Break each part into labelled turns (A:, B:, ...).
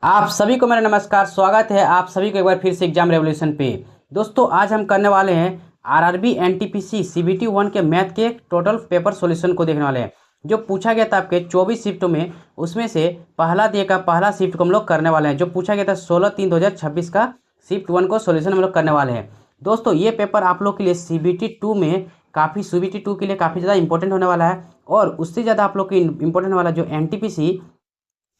A: आप सभी को मेरा नमस्कार। स्वागत है आप सभी को एक बार फिर से एग्जाम रेवोल्यूशन पे। दोस्तों आज हम करने वाले हैं आरआरबी एनटीपीसी सीबीटी 1 के मैथ के टोटल पेपर सॉल्यूशन को देखने वाले हैं। जो पूछा गया था आपके 24 शिफ्टों में, उसमें से पहला दिए का पहला शिफ्ट को हम लोग करने वाले हैं। जो पूछा गया था 16/3/2026 का शिफ्ट 1 को सॉल्यूशन हम लोग करने वाले हैं। दोस्तों ये पेपर आप लोग के लिए सीबीटी 2 में सीबीटी 2 के लिए काफ़ी ज़्यादा इंपॉर्टेंट होने वाला है। और उससे ज़्यादा आप लोग की इंपॉर्टेंट वाला जो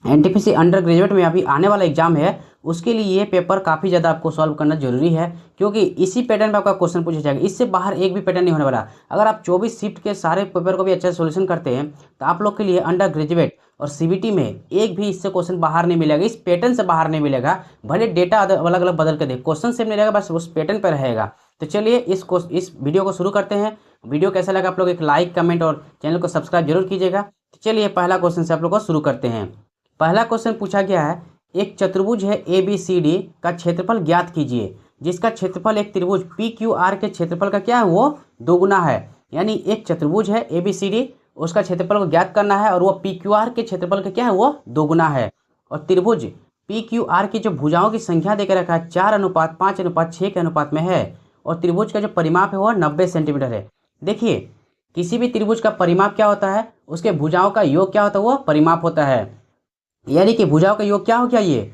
A: एनटीपीसी अंडर ग्रेजुएट में अभी आने वाला एग्जाम है, उसके लिए ये पेपर काफ़ी ज़्यादा आपको सॉल्व करना जरूरी है, क्योंकि इसी पैटर्न पे आपका क्वेश्चन पूछा जाएगा। इससे बाहर एक भी पैटर्न नहीं होने वाला। अगर आप 24 शिफ्ट के सारे पेपर को भी अच्छे से सोल्यूशन करते हैं तो आप लोग के लिए अंडर ग्रेजुएट और सीबीटी में एक भी इससे क्वेश्चन बाहर नहीं मिलेगा, इस पैटर्न से बाहर नहीं मिलेगा। भले डेटा अलग अलग बदल के दे, क्वेश्चन सेम नहीं रहेगा, बस उस पैटर्न पर रहेगा। तो चलिए इस वीडियो को शुरू करते हैं। वीडियो कैसा लगा आप लोग एक लाइक कमेंट और चैनल को सब्सक्राइब जरूर कीजिएगा। तो चलिए पहला क्वेश्चन से आप लोग को शुरू करते हैं। पहला क्वेश्चन पूछा गया है, एक चतुर्भुज है ABCD का क्षेत्रफल ज्ञात कीजिए, जिसका क्षेत्रफल एक त्रिभुज PQR के क्षेत्रफल का क्या है, वो दोगुना है। यानी एक चतुर्भुज है ABCD, उसका क्षेत्रफल को ज्ञात करना है और वो PQR के क्षेत्रफल का क्या है, वो दोगुना है। और त्रिभुज PQR की जो भुजाओं की संख्या देकर रखा है 4:5:6 के अनुपात में है। और त्रिभुज का जो परिमाप है वो 90 सेंटीमीटर है। देखिए किसी भी त्रिभुज का परिमाप क्या होता है, उसके भुजाओं का योग क्या होता है, वो परिमाप होता है। यानी कि भुजाओं का योग क्या हो गया, ये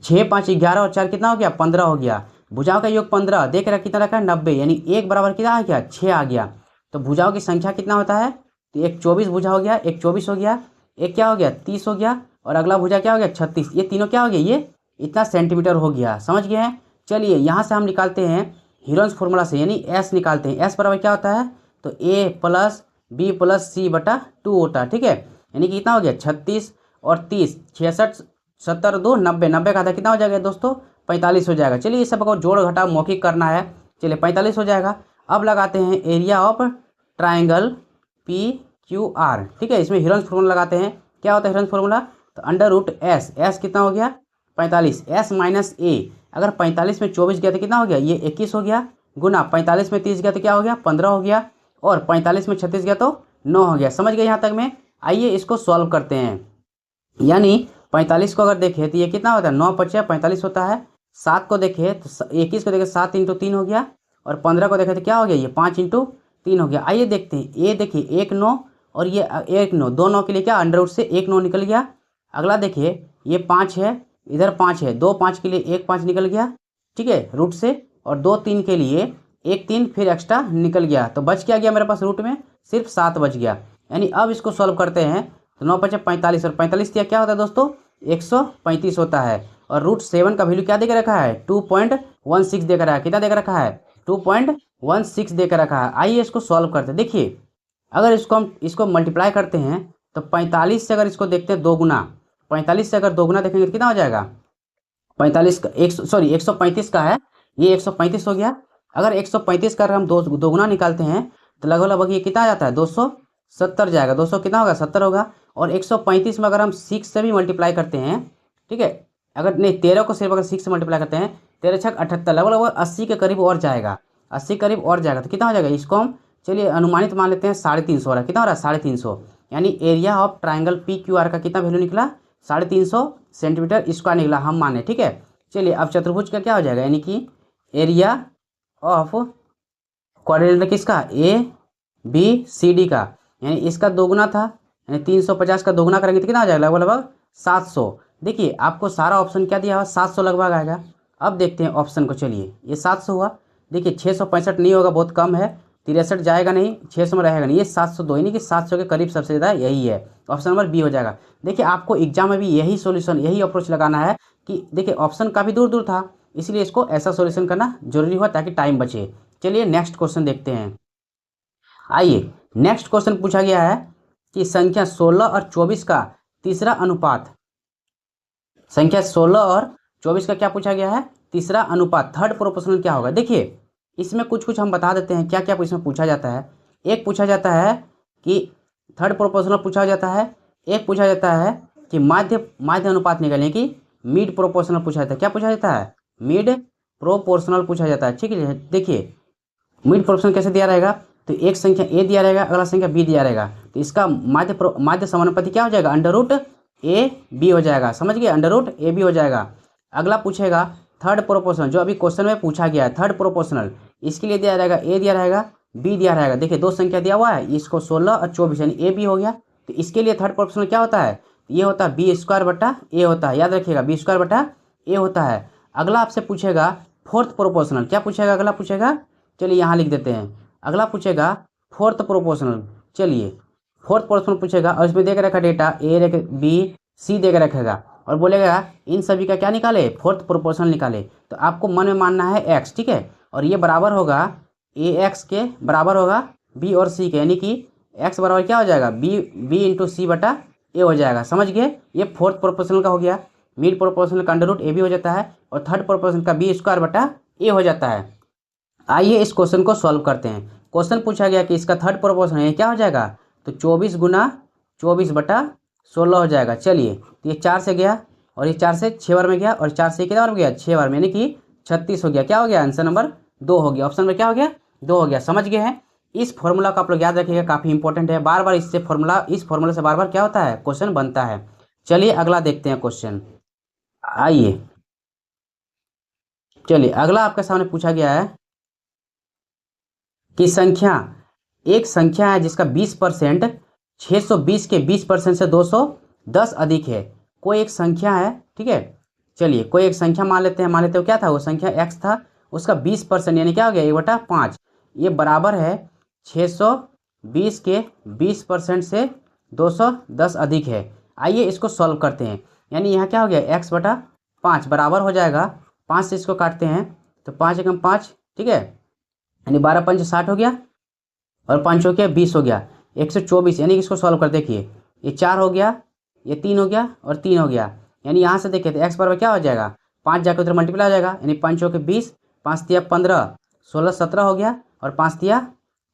A: 6 5 11 और 4 कितना हो गया, 15 हो गया। भुजाओं का योग 15 देख रहा कितना रखा है, 90, यानी एक बराबर कितना आ गया, 6 आ गया। तो भुजाओं की संख्या कितना होता है, तो एक 24 भुजा हो गया, एक 24 हो गया, एक क्या हो गया 30 हो गया, और अगला भुजा क्या हो गया 36। ये तीनों क्या हो गया, ये इतना सेंटीमीटर हो गया। समझ गए हैं। चलिए यहाँ से हम निकालते हैं हीरोन्स फॉर्मूला से, यानी एस निकालते हैं। एस बराबर क्या होता है, तो A+B+C/2 होता है। ठीक है, यानी कि कितना हो गया 36 और 30, 66 70 2 90, 90 का आधा कितना हो जाएगा दोस्तों, 45 हो जाएगा। चलिए इस सबको जोड़ घटा मौखिक करना है। चलिए 45 हो जाएगा। अब लगाते हैं एरिया ऑफ ट्राइंगल PQR। ठीक है, इसमें हीरोन्स फॉर्मूला लगाते हैं। क्या होता है हीरोन्स फॉर्मूला, तो अंडर रूट एस कितना हो गया 45, S-A। अगर 45 में 24 गया तो कितना हो गया, ये 21 हो गया, गुना 45 में 30 गया तो क्या हो गया 15 हो गया, और 45 में 36 गया तो 9 हो गया। समझ गए यहाँ तक में। आइए इसको सॉल्व करते हैं। यानी 45 को अगर देखें तो ये कितना होता है, 9 5 45 होता है। 7 को देखें तो 21 को देखें 7 × 3 हो गया, और 15 को देखें तो क्या हो गया, ये 5 × 3 हो गया। आइए देखते हैं, ये देखिए 1 9 और ये 1 9, दो 9 के लिए क्या अंडर रूट से 1 9 निकल गया। अगला देखिए ये 5 है, इधर 5 है, 2 5 के लिए 1 5 निकल गया। ठीक है, रूट से, और 2 3 के लिए 1 3 फिर एक्स्ट्रा निकल गया। तो बच क्या गया मेरे पास रूट में, सिर्फ 7 बच गया। यानी अब इसको सॉल्व करते हैं तो 9 5 45, और 45 क्या होता है दोस्तों, 135 होता है। और रूट 7 का वैल्यू क्या देकर रखा है, 2.16 देकर रखा है। कितना देकर रखा है, 2.16 देकर रखा है। आइए इसको सॉल्व करते हैं। देखिए अगर इसको मल्टीप्लाई करते हैं तो 45 से अगर इसको देखते हैं 2 गुना, 45 से अगर 2 गुना देखेंगे तो कितना हो जाएगा, 45 का 135 का है, ये 135 हो गया। अगर 135 का अगर हम दो गुना निकालते हैं तो लगभग लगभग ये कितना आ जाता है, 270 जाएगा। 200 कितना होगा, 70 होगा। और 135 में अगर हम 6 से भी मल्टीप्लाई करते हैं, ठीक है, अगर नहीं 13 को सिर्फ अगर 6 से मल्टीप्लाई करते हैं, 13 छक 78, लगभग लगभग 80 के करीब और जाएगा, 80 करीब और जाएगा। तो कितना हो जाएगा, इसको हम चलिए अनुमानित मान लेते हैं 350 हो रहा है। कितना हो रहा है, 350। यानी एरिया ऑफ ट्राइंगल PQR का कितना वैल्यू निकला, 350 सेंटीमीटर स्क्वायर निकला, हम माने। ठीक है, चलिए अब चतुर्भुज का क्या हो जाएगा, यानी कि एरिया ऑफ क्वाड्रिलेटरल किसका, ABCD का, यानी इसका दोगुना था, यानी 350 का दोगुना करेंगे तो कितना आ जाएगा, लगभग लगभग 700। देखिए आपको सारा ऑप्शन क्या दिया हुआ, 700 लगभग आएगा। अब देखते हैं ऑप्शन को। चलिए ये 700 हुआ। देखिए 665 नहीं होगा, बहुत कम है। 63 जाएगा नहीं, 600 में रहेगा नहीं, ये 702, यानी कि 700 के करीब सबसे ज़्यादा यही है। ऑप्शन नंबर बी हो जाएगा। देखिए आपको एग्जाम में भी यही सॉल्यूशन, यही अप्रोच लगाना है कि देखिए ऑप्शन काफ़ी दूर दूर था, इसलिए इसको ऐसा सॉल्यूशन करना जरूरी हुआ ताकि टाइम बचे। चलिए नेक्स्ट क्वेश्चन देखते हैं। आइए नेक्स्ट क्वेश्चन पूछा गया है कि संख्या 16 और 24 का तीसरा अनुपात, संख्या 16 और 24 का क्या पूछा गया है, तीसरा अनुपात, थर्ड प्रोपोर्शनल क्या होगा। देखिए इसमें कुछ हम बता देते हैं क्या क्या इसमें पूछा जाता है। एक पूछा जाता है कि थर्ड प्रोपोर्शनल पूछा जाता है, एक पूछा जाता है कि माध्य अनुपात निकालने की मिड प्रोपोर्शनल पूछा जाता है। क्या पूछा जाता है, मिड प्रोपोर्शनल पूछा जाता है। ठीक है, देखिए मिड प्रोपोर्शनल कैसे दिया रहेगा, तो एक संख्या A दिया रहेगा, अगला संख्या B दिया रहेगा, तो इसका माध्य समानुपाती क्या हो जाएगा, अंडर रूट ए बी हो जाएगा, समझ गए, अंडर रूट ए बी हो जाएगा। अगला पूछेगा थर्ड प्रोपोर्शनल, जो अभी क्वेश्चन में पूछा गया है थर्ड प्रोपोर्शनल, इसके लिए दिया रहेगा ए दिया रहेगा बी दिया रहेगा। देखिए दो संख्या दिया हुआ है, इसको 16 और 24 यानी ए बी हो गया। तो इसके लिए थर्ड प्रोपोर्शनल क्या होता है, ये होता है बी स्क्वायर बटा ए होता है, याद रखिएगा बी स्क्वायर बटा ए होता है। अगला आपसे पूछेगा फोर्थ प्रोपोर्शनल, क्या पूछेगा, अगला पूछेगा, चलिए यहाँ लिख देते हैं। अगला पूछेगा फोर्थ प्रोपोर्शनल, चलिए फोर्थ प्रोपोर्शनल पूछेगा और इसमें देख रखा डेटा ए बी सी देख रखेगा और बोलेगा इन सभी का क्या निकाले, फोर्थ प्रोपोर्शनल निकाले। तो आपको मन में मानना है एक्स, ठीक है, और ये बराबर होगा ए एक्स के बराबर होगा बी और सी के, यानी कि एक्स बराबर क्या हो जाएगा बी इंटू सी बटा ए हो जाएगा, समझ गए। ये फोर्थ प्रोपोर्शनल का हो गया। मिड प्रोपोर्शनल का अंडर रूट ए बी हो जाता है और थर्ड प्रोपोर्शनल का बी स्क्वायर बटा ए हो जाता है। आइए इस क्वेश्चन को सॉल्व करते हैं। क्वेश्चन पूछा गया कि इसका थर्ड प्रोपोर्शनल है, क्या हो जाएगा, तो 24 गुना 24 बटा 16 हो जाएगा। चलिए तो ये 4 से गया और ये 4 से 6 बार में गया और 4 से कितना बार में गया, 6 बार में, यानी कि 36 हो गया। क्या हो गया, आंसर नंबर 2 हो गया, ऑप्शन में क्या हो गया 2 हो गया, समझ गए हैं। इस फॉर्मूला को आप लोग याद रखिएगा, काफ़ी इंपॉर्टेंट है, बार बार इससे फॉर्मूला, इस फॉर्मूला से बार बार क्या होता है, क्वेश्चन बनता है। चलिए अगला देखते हैं क्वेश्चन। आइए चलिए अगला आपके सामने पूछा गया है कि संख्या, एक संख्या है जिसका 20% 620 के 20% से 210 अधिक है। कोई एक संख्या है, ठीक है, चलिए कोई एक संख्या मान लेते हैं, क्या था वो संख्या x था, उसका 20% यानी क्या हो गया 1/5, ये बराबर है 620 के 20% से 210 अधिक है। आइए इसको सॉल्व करते हैं, यानी यहाँ क्या हो गया x/5 बराबर हो जाएगा 5 से इसको काटते हैं तो 5 एकम 5, ठीक है, यानी 12 पंच 60 हो गया और 5 हो गया 20 हो गया 124, यानी इसको सॉल्व कर देखिए, ये 4 हो गया, ये 3 हो गया और 3 हो गया, यानी यहाँ से देखिए तो एक्स बराबर क्या हो जाएगा 5 जाकर उधर मल्टीप्लाई हो जाएगा, यानी 5 हो के 20, 5 तिया 15, 16 17 हो गया और 5 तिया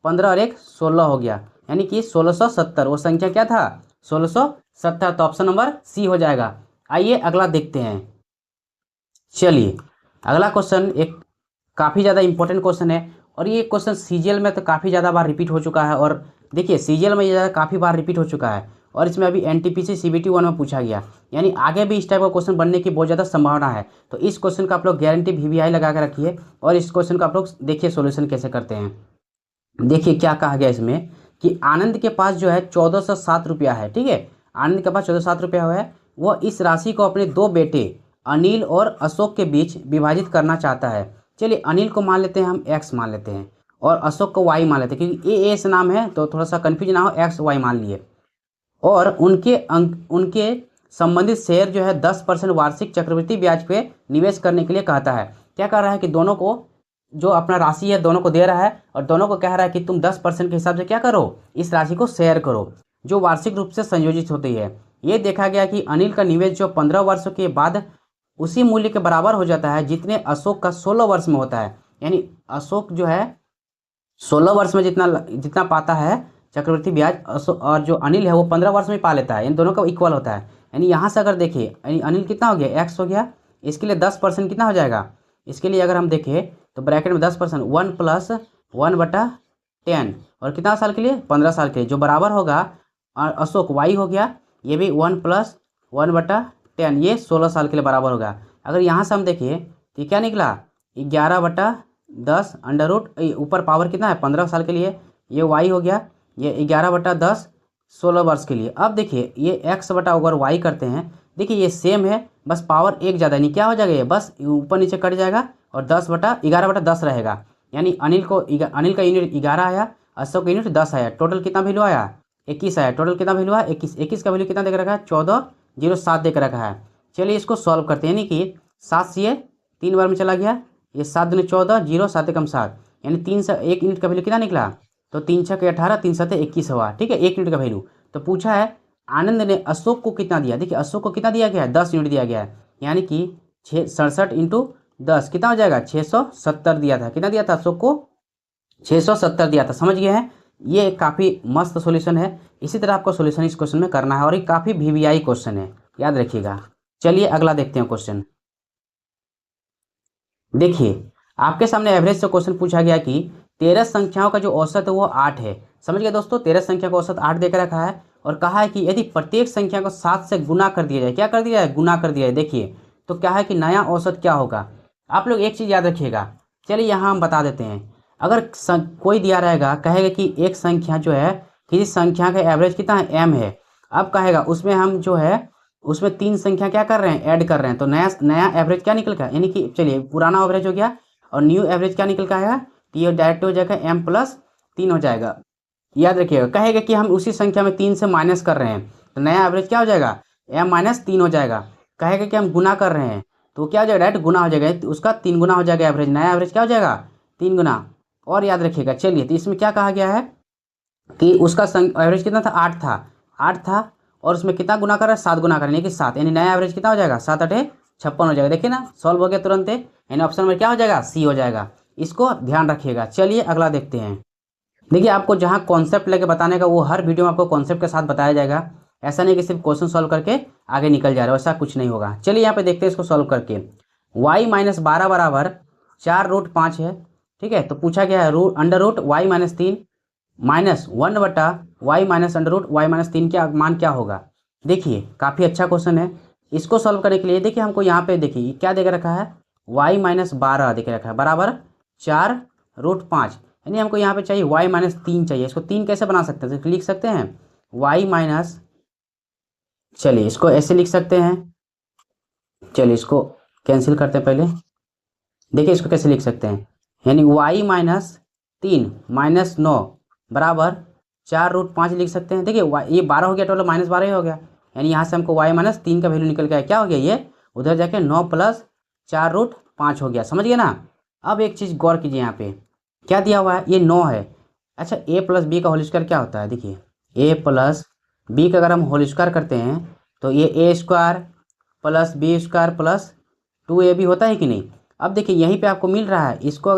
A: 15 और 1 16 हो गया, यानी कि 1670, वो संख्या क्या था 1670, तो ऑप्शन नंबर सी हो जाएगा। आइए अगला देखते हैं। चलिए अगला क्वेश्चन एक काफ़ी ज़्यादा इंपॉर्टेंट क्वेश्चन है और ये क्वेश्चन सीजीएल में तो काफ़ी ज़्यादा बार रिपीट हो चुका है, और देखिए सीजीएल में ये काफ़ी बार रिपीट हो चुका है और इसमें अभी एनटीपीसी सीबीटी 1 में पूछा गया, यानी आगे भी इस टाइप का क्वेश्चन बनने की बहुत ज़्यादा संभावना है। तो इस क्वेश्चन का आप लोग गारंटी वीवीआई लगा कर रखिए और इस क्वेश्चन का आप लोग देखिए सोल्यूशन कैसे करते हैं। देखिए क्या कहा गया इसमें कि आनंद के पास जो है 1407 रुपया है, ठीक है, आनंद के पास 1407 रुपया है, वो इस राशि को अपने दो बेटे अनिल और अशोक के बीच विभाजित करना चाहता है। चलिए अनिल को मान लेते हैं हम x मान लेते हैं और अशोक को y मान लेते हैं, क्योंकि ए से नाम है तो थोड़ा सा कन्फ्यूज ना हो, x y मान लिए। और उनके संबंधित शेयर जो है 10% वार्षिक चक्रवृद्धि ब्याज पे निवेश करने के लिए कहता है। क्या कर रहा है कि दोनों को जो अपना राशि है दोनों को दे रहा है और दोनों को कह रहा है कि तुम 10% के हिसाब से क्या करो, इस राशि को शेयर करो जो वार्षिक रूप से संयोजित होती है। ये देखा गया कि अनिल का निवेश जो 15 वर्षों के बाद उसी मूल्य के बराबर हो जाता है जितने अशोक का 16 वर्ष में होता है, यानी अशोक जो है 16 वर्ष में जितना पाता है चक्रवृद्धि ब्याज, अशोक और जो अनिल है वो 15 वर्ष में पा लेता है, इन दोनों का इक्वल होता है। यानी यहाँ से अगर देखिए यानी अनिल कितना हो गया x हो गया, इसके लिए 10% कितना हो जाएगा, इसके लिए अगर हम देखें तो ब्रैकेट में 10% 1 + 1/10 और कितना साल के लिए 15 साल के लिए, जो बराबर होगा और अशोक y हो गया, ये भी 1 + 1/10, ये 16 साल के लिए बराबर होगा। अगर यहाँ से हम देखिए तो ये क्या निकला 11/10 अंडर रूट, ऊपर पावर कितना है 15 साल के लिए, ये y हो गया, ये 11/10 16 वर्ष के लिए। अब देखिए ये x बटा अगर y करते हैं, देखिए ये सेम है, बस पावर एक ज़्यादा, नहीं क्या हो जाएगा, ये बस ऊपर नीचे कट जाएगा और 11/10 रहेगा। यानी अनिल का यूनिट 11 आया, अशोक का यूनिट 10 आया, टोटल कितना वैल्यू आया 21 आया, टोटल कितना वैल्यू आया 21 का वैल्यू कितना देकर रखा है 1407 देकर रखा है। चलिए इसको सॉल्व करते हैं, यानी कि 7 से ये 3 बार में चला गया, ये 7 दूनी 14, 0 7 एकम 7, यानी 3 से 1 यूनिट का वैल्यू कितना निकला, तो 3 छः 18, 3 7 21 हुआ, ठीक है, 1 यूनिट का वैल्यू। तो पूछा है आनंद ने अशोक को कितना दिया, देखिए अशोक को कितना दिया गया है 10 यूनिट दिया गया है, यानी कि 67 × 10 कितना हो जाएगा 670 दिया था, कितना दिया था अशोक को 670 दिया था, समझ गए हैं। ये काफ़ी मस्त सॉल्यूशन है, इसी तरह आपको सॉल्यूशन इस क्वेश्चन में करना है और ये काफ़ी वीवीआई क्वेश्चन है, याद रखिएगा। चलिए अगला देखते हैं क्वेश्चन। देखिए आपके सामने एवरेज से क्वेश्चन पूछा गया कि 13 संख्याओं का जो औसत है वो 8 है, समझ गए दोस्तों, 13 संख्या का औसत 8 देकर रखा है और कहा है कि यदि प्रत्येक संख्या को 7 से गुना कर दिया जाए, क्या कर दिया जाए, गुना कर दिया जाए, देखिए तो क्या है कि नया औसत क्या होगा। आप लोग एक चीज़ याद रखिएगा, चलिए यहाँ हम बता देते हैं। अगर कोई दिया रहेगा, कहेगा कि एक संख्या जो है, किसी संख्या का एवरेज कितना है, m है। अब कहेगा उसमें हम जो है उसमें 3 संख्या क्या कर रहे हैं, ऐड कर रहे हैं, तो नया नया एवरेज क्या निकल का, यानी कि चलिए पुराना एवरेज हो गया और न्यू एवरेज क्या निकल का आएगा, तो ये डायरेक्ट हो जाएगा m+3 हो जाएगा। याद रखिएगा, कहेगा कि हम उसी संख्या में 3 से माइनस कर रहे हैं, तो नया एवरेज क्या हो जाएगा, m-3 हो जाएगा। कहेगा कि हम गुना कर रहे हैं, तो क्या हो जाएगा, डायरेक्ट गुना हो जाएगा, तो उसका 3 गुना हो जाएगा एवरेज, नया एवरेज क्या हो जाएगा, 3 गुना। और याद रखिएगा, चलिए तो इसमें क्या कहा गया है कि उसका एवरेज कितना था, 8 था, 8 था, और उसमें कितना गुना कर रहा है, 7 गुना कर रहे हैं, कि 7, यानी नया एवरेज कितना हो जाएगा, 7 8 56 हो जाएगा। देखिए ना, सॉल्व हो गया तुरंत, यानी ऑप्शन में क्या हो जाएगा, सी हो जाएगा। इसको ध्यान रखिएगा। चलिए अगला देखते हैं। देखिए आपको जहाँ कॉन्सेप्ट लेके बताने का, वो हर वीडियो में आपको कॉन्सेप्ट के साथ बताया जाएगा। ऐसा नहीं कि सिर्फ क्वेश्चन सॉल्व करके आगे निकल जा रहा है, वैसा कुछ नहीं होगा। चलिए यहाँ पे देखते हैं इसको सॉल्व करके। y-12 बराबर 4√5 है, ठीक है। तो पूछा गया है √y-3 -1/y-√y-3 का मान क्या होगा। देखिए काफ़ी अच्छा क्वेश्चन है। इसको सॉल्व करने के लिए देखिए हमको यहाँ पे देखिए क्या दे रखा है, y-12 दे रखा है बराबर 4√5, यानी हमको यहाँ पे चाहिए y-3 चाहिए। इसको 3 कैसे बना सकते हैं, तो लिख सकते हैं y-, चलिए इसको ऐसे लिख सकते हैं, चलिए इसको कैंसिल करते हैं पहले। देखिए इसको कैसे लिख सकते हैं, यानी y-3 -9 बराबर 4√5 लिख सकते हैं। देखिए ये 12 हो गया, टोटल -12 ही हो गया, यानी यहाँ से हमको y-3 का वैल्यू निकल के आया, क्या हो गया, ये उधर जाके 9 + 4√5 हो गया। समझ गए ना। अब एक चीज़ गौर कीजिए, यहाँ पे क्या दिया हुआ है, ये 9 है। अच्छा a + b का होल स्क्वायर क्या होता है, देखिए a + b का अगर हम होल स्क्वायर करते हैं तो ये a² + b² + 2ab होता है कि नहीं। अब देखिए यहीं पे आपको मिल रहा है, इसको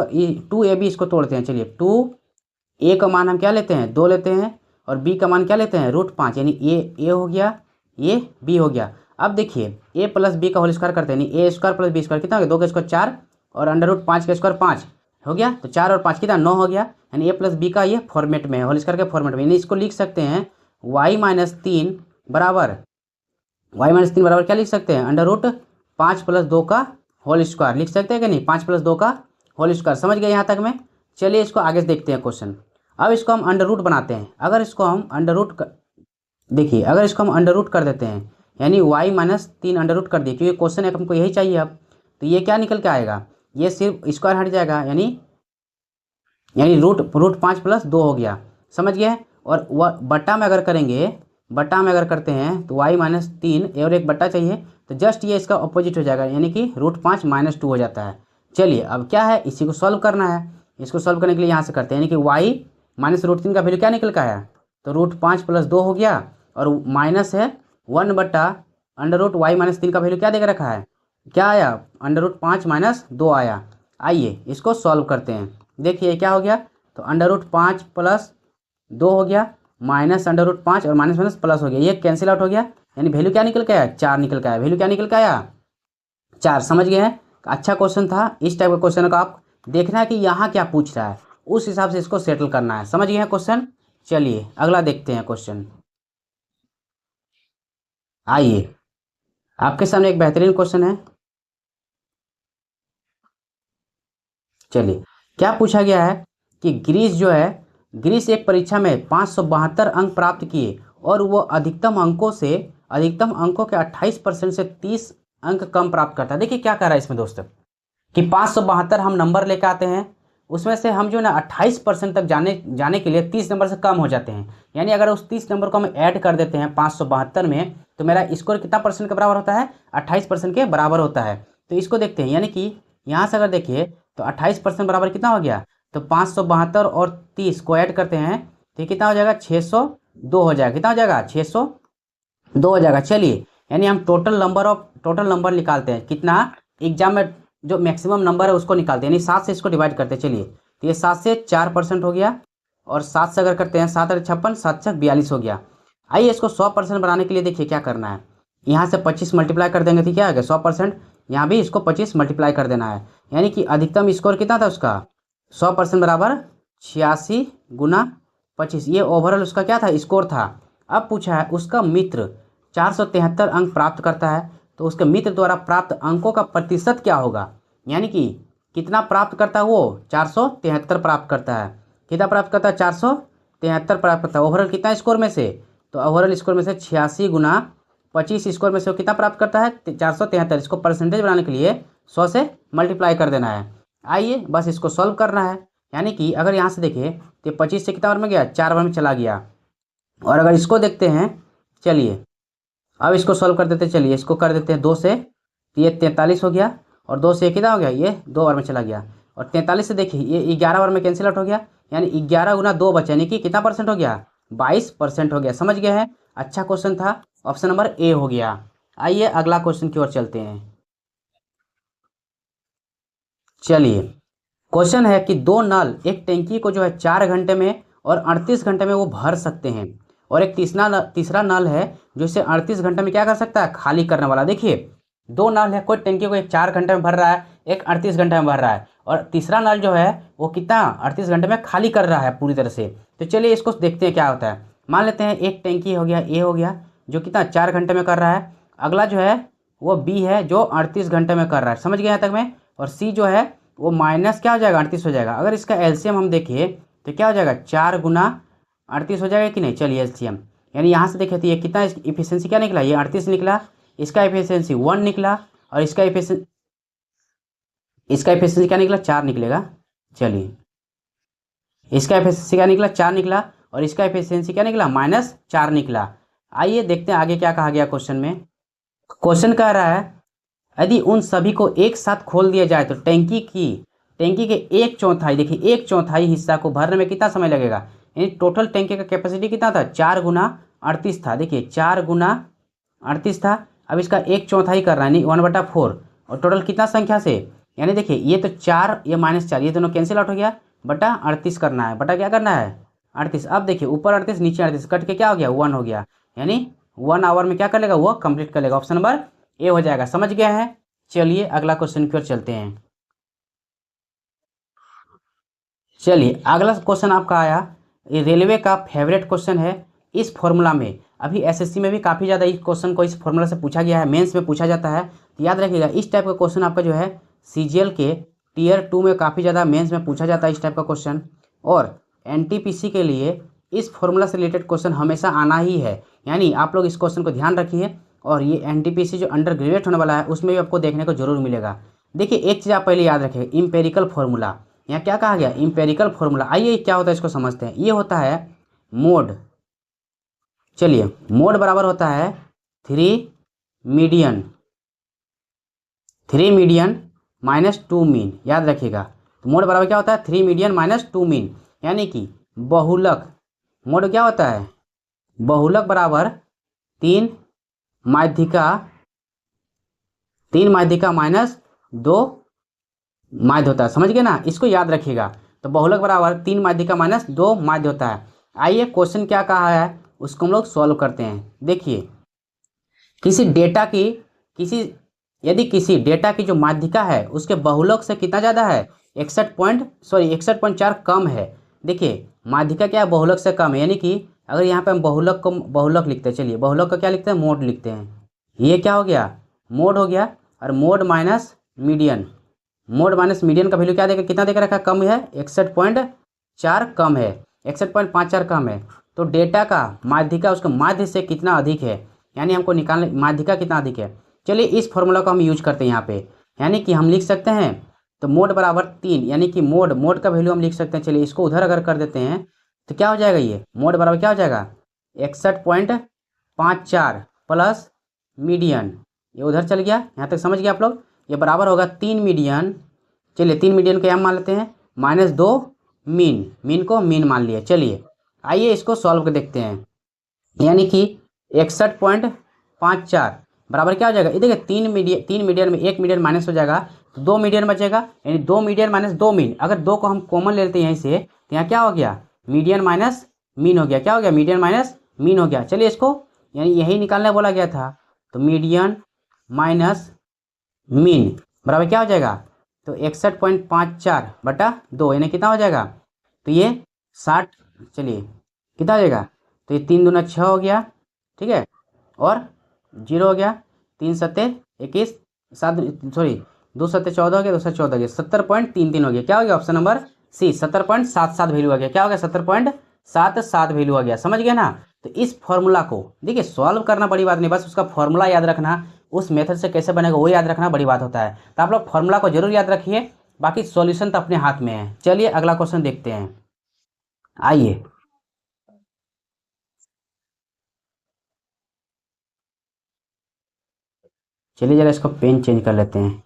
A: 2ab इसको तोड़ते हैं। चलिए 2a का मान हम क्या लेते हैं, 2 लेते हैं, और b का मान क्या लेते हैं, √5, यानी a हो गया, ये b हो गया। अब देखिए a + b का होल स्क्वायर करते हैं, यानी a² + b² कितना हो गया, 2 का स्क्वायर 4 और √5 का स्क्वायर 5 हो गया, तो 4 और 5 कितना, 9 हो गया, यानी a + b का ये फॉर्मेट में है, होल स्क्वायर के फॉर्मेट में। यानी इसको लिख सकते हैं y-3 बराबर क्या लिख सकते हैं, √5 + 2 का होल स्क्वायर लिख सकते हैं कि नहीं, 5 + 2 का होल स्क्वायर। समझ गए यहाँ तक में। चलिए इसको आगे देखते हैं क्वेश्चन। अब इसको हम अंडर बनाते हैं। अगर इसको हम देखिए अगर इसको हम अंडर कर देते हैं, यानी y-3 अंडर कर दिए, क्योंकि क्वेश्चन है हमको यही चाहिए। अब तो ये क्या निकल के आएगा, ये सिर्फ स्क्वायर हट जाएगा, यानी √5 + 2 हो गया। समझ गए। और बट्टा में अगर करेंगे, बट्टा में अगर करते हैं तो y-3 और एक बट्टा चाहिए, तो जस्ट ये इसका अपोजिट हो जाएगा, यानी कि √5 - 2 हो जाता है। चलिए अब क्या है, इसी को सॉल्व करना है। इसको सॉल्व करने के लिए यहाँ से करते हैं, यानी कि y - √3 का वैल्यू क्या निकल का आया, तो √5 + 2 हो गया, और माइनस है 1/√y-3 का वैल्यू क्या देकर रखा है, क्या आया, √5 - 2 आया। आइए इसको सॉल्व करते हैं। देखिए क्या हो गया, तो √5 + 2 हो गया, -√5 और माइनस प्लस हो गया, ये कैंसिल आउट हो गया, यानी वैल्यू क्या निकल के आया, 4 निकल के आया। वैल्यू क्या निकल के आया, 4। समझ गए हैं। अच्छा क्वेश्चन था। इस टाइप का क्वेश्चन का आप देखना है कि यहाँ क्या पूछ रहा है, उस हिसाब से इसको सेटल करना है। समझ गए हैं क्वेश्चन। चलिए अगला देखते हैं क्वेश्चन। आइए आपके सामने एक बेहतरीन क्वेश्चन है। चलिए क्या पूछा गया है कि ग्रीस एक परीक्षा में 572 अंक प्राप्त किए, और वो अधिकतम अंकों के 28% से 30 अंक कम प्राप्त करता है। देखिए क्या कर रहा है इसमें दोस्तों, कि 572 हम नंबर लेकर आते हैं, उसमें से हम जो ना 28% तक जाने के लिए 30 नंबर से कम हो जाते हैं। यानी अगर उस 30 नंबर को हम ऐड कर देते हैं 572 में, तो मेरा स्कोर कितना परसेंट के बराबर होता है, 28% के बराबर होता है। तो इसको देखते हैं, यानी कि यहाँ से अगर देखिए तो 28% बराबर कितना हो गया, तो 572 और 30 को ऐड करते हैं तो ये कितना हो जाएगा, 602 हो जाएगा। कितना हो जाएगा, 602 हो जाएगा। चलिए यानी हम टोटल नंबर निकालते हैं, कितना एग्जाम में जो मैक्सिमम नंबर है उसको निकालते हैं, यानी 7 से इसको डिवाइड करते हैं। चलिए तो ये 7 से 4% हो गया, और 7 से अगर करते हैं 7 और 56, 7 से 42 हो गया। आइए इसको 100% बनाने के लिए देखिए क्या करना है, यहाँ से 25 मल्टीप्लाई कर देंगे तो क्या आ गया 100%, यहाँ भी इसको 25 मल्टीप्लाई कर देना है, यानी कि अधिकतम स्कोर कितना था उसका 100% बराबर 86 × 25। ये ओवरऑल उसका क्या था, स्कोर था। अब पूछा है उसका मित्र 473 अंक प्राप्त करता है, तो उसके मित्र द्वारा प्राप्त अंकों का प्रतिशत क्या होगा, यानी कि कितना प्राप्त करता है वो 473 प्राप्त करता है। कितना प्राप्त करता है 473 प्राप्त करता है। ओवरऑल कितना स्कोर में से, तो ओवरऑल स्कोर में से 86 गुना 25 स्कोर में से वो कितना प्राप्त करता है 473। इसको परसेंटेज बनाने के लिए 100 से मल्टीप्लाई कर देना है। आइए बस इसको सॉल्व करना है। यानी कि अगर यहाँ से देखिए तो 25 से कितना बार में गया 4 बार में चला गया। और अगर इसको देखते हैं, चलिए अब इसको सॉल्व कर देते हैं। चलिए इसको कर देते हैं 2 से, तो ये 43 हो गया। और 2 से कितना हो गया, ये 2 बार में चला गया। और 43 से देखिए ये 11 बार में कैंसिल आउट हो गया, यानी 11 गुना 2 बचा, यानी कि कितना परसेंट हो गया 22% हो गया। समझ गए हैं, अच्छा क्वेश्चन था, ऑप्शन नंबर ए हो गया। आइए अगला क्वेश्चन की ओर चलते हैं। चलिए क्वेश्चन है कि दो नल एक टैंकी को जो है 4 घंटे में और 38 घंटे में वो भर सकते हैं, और एक तीसरा नल है जो इसे 38 घंटे में क्या कर सकता है, खाली करने वाला। देखिए दो नल है, कोई टैंकी को एक 4 घंटे में भर रहा है, एक 38 घंटे में भर रहा है, और तीसरा नल जो है वो कितना 38 घंटे में खाली कर रहा है पूरी तरह से। तो चलिए इसको देखते हैं क्या होता है। मान लेते हैं एक टैंकी हो गया ए हो गया जो कितना 4 घंटे में कर रहा है। अगला जो है वो बी है जो 38 घंटे में कर रहा है। समझ गए यहाँ तक में। और सी जो है वो माइनस क्या हो जाएगा 38 हो जाएगा। अगर इसका एलसीएम हम देखें तो क्या हो जाएगा 4 गुना 38 हो जाएगा कि नहीं। चलिए एलसीएम यानी यहाँ से देखें तो ये कितना इफिशियंसी क्या निकला, ये 38 निकला, इसका इफिशियंसी 1 निकला, और इसका इफिशियंसी क्या निकला 4 निकलेगा। चलिए इसका इफिशियंसी क्या निकला 4 निकला, और इसका इफिशियंसी क्या निकला -4 निकला। आइए देखते हैं आगे क्या कहा गया क्वेश्चन में। क्वेश्चन कह रहा है यदि उन सभी को एक साथ खोल दिया जाए तो टैंकी के 1/4, देखिए 1/4 हिस्सा को भरने में कितना समय लगेगा। यानी टोटल टैंकी का कैपेसिटी कितना था 4 गुना 38 था। देखिए 4 गुना 38 था, अब इसका 1/4 कर रहा है, यानी 1/4, और टोटल कितना संख्या से, यानी देखिए ये तो 4 ये -4 ये दोनों कैंसिल आउट हो गया, बटा 38 करना है, बटा क्या करना है 38। अब देखिए ऊपर 38 नीचे 38 कट के क्या हो गया 1 हो गया, यानी 1 आवर में क्या कर लेगा वो कंप्लीट कर लेगा। ऑप्शन नंबर ए हो जाएगा। समझ गया है। चलिए अगला क्वेश्चन की ओर चलते हैं। चलिए अगला क्वेश्चन आपका आया, ये रेलवे का फेवरेट क्वेश्चन है। इस फॉर्मूला में अभी एसएससी में भी काफ़ी ज़्यादा इस क्वेश्चन को इस फॉर्मूला से पूछा गया है, मेंस में पूछा जाता है। तो याद रखिएगा इस टाइप का क्वेश्चन आपका जो है सीजीएल के टियर 2 में काफ़ी ज़्यादा मेंस में पूछा जाता है इस टाइप का क्वेश्चन। और एनटीपीसी के लिए इस फॉर्मूला से रिलेटेड क्वेश्चन हमेशा आना ही है, यानी आप लोग इस क्वेश्चन को ध्यान रखिए। और ये एनटीपीसी जो अंडर ग्रेजुएट होने वाला है उसमें भी आपको देखने को जरूर मिलेगा। देखिए एक चीज़ आप पहले याद रखें, इम्पेरिकल फार्मूला, यहाँ क्या कहा गया इम्पेरिकल फार्मूला। आइए क्या होता है इसको समझते हैं। ये होता है मोड, चलिए मोड बराबर होता है 3 मीडियन -2 मीन। याद रखिएगा तो मोड बराबर क्या होता है 3 मीडियन -2 मीन, यानी कि बहुलक मोड क्या होता है बहुलक बराबर 3 माध्यिका -2 माध्य होता है। समझ गए ना, इसको याद रखिएगा। तो बहुलक बराबर 3 माध्यिका -2 माध्य होता है। आइए क्वेश्चन क्या कहा है उसको हम लोग सॉल्व करते हैं। देखिए यदि किसी डेटा की जो माध्यिका है उसके बहुलक से कितना ज़्यादा है 61.4 कम है। देखिए माध्यिका क्या है बहुलक से कम है, यानी कि अगर यहाँ पे हम बहुलक लिखते हैं, चलिए बहुलक का क्या लिखते हैं मोड लिखते हैं। ये क्या हो गया मोड हो गया, और मोड माइनस मीडियन का वैल्यू क्या देगा कितना देकर रखा कम है 61.4 कम है, 61.54 कम है। तो डेटा का माध्यिका उसके माध्य से कितना अधिक है, यानी हमको निकालने माध्यिका कितना अधिक है। चलिए इस फॉर्मूला को हम यूज करते हैं यहाँ पे, यानी कि हम लिख सकते हैं तो मोड बराबर 3, यानी कि मोड का वैल्यू हम लिख सकते हैं। चलिए इसको उधर अगर कर देते हैं तो क्या हो जाएगा, ये मोड बराबर क्या हो जाएगा 61.54 प्लस मीडियन, ये उधर चल गया, यहाँ तक समझ गया आप लोग। ये बराबर होगा 3 मीडियन, चलिए 3 मीडियन को यहाँ मान लेते हैं -2 मीन को मीन मान लिया। चलिए आइए इसको सॉल्व कर देखते हैं, यानी कि 61.54 बराबर क्या हो जाएगा, ये देखिए 3 मीडियन में 1 मीडियन माइनस हो जाएगा तो 2 मीडियन बचेगा, यानी 2 मीडियन -2 मीन। अगर 2 को हम कॉमन ले लेते हैं यहीं से तो यहाँ क्या हो गया मीडियन माइनस मीन हो गया, क्या हो गया मीडियन माइनस मीन हो गया। चलिए इसको यानी यही निकालने बोला गया था, तो मीडियन माइनस मीन बराबर क्या हो जाएगा तो 61.54/2, यानी कितना हो जाएगा तो ये 60, चलिए कितना हो जाएगा तो ये 3 दूना 6 हो गया, ठीक है, और 0 हो गया, 3 सत्ते 21, 7 सॉरी 2 सत्ते 14 हो गया, 2 सत्ते 14 हो गया, 70.33 हो गया। क्या हो गया ऑप्शन नंबर सी, 70.77 वैल्यू आ गया। क्या हो गया 70.77 वैल्यू आ गया। समझ गया ना। तो इस फॉर्मूला को देखिए सॉल्व करना बड़ी बात नहीं, बस उसका फॉर्मूला याद रखना, उस मेथड से कैसे बनेगा वो याद रखना बड़ी बात होता है। तो आप लोग फॉर्मूला को जरूर याद रखिए, बाकी सॉल्यूशन तो अपने हाथ में है। चलिए अगला क्वेश्चन देखते हैं। आइए चलिए जरा इसको पेन चेंज कर लेते हैं।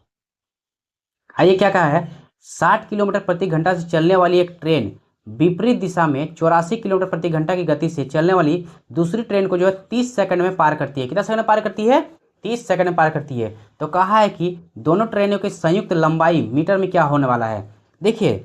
A: आइए क्या कहा है, 60 किलोमीटर प्रति घंटा से चलने वाली एक ट्रेन विपरीत दिशा में 84 किलोमीटर प्रति घंटा की गति से चलने वाली दूसरी ट्रेन को जो है 30 सेकंड में पार करती है। कितना सेकंड में पार करती है, 30 सेकंड में पार करती है। तो कहा है कि दोनों ट्रेनों की संयुक्त लंबाई मीटर में क्या होने वाला है। देखिए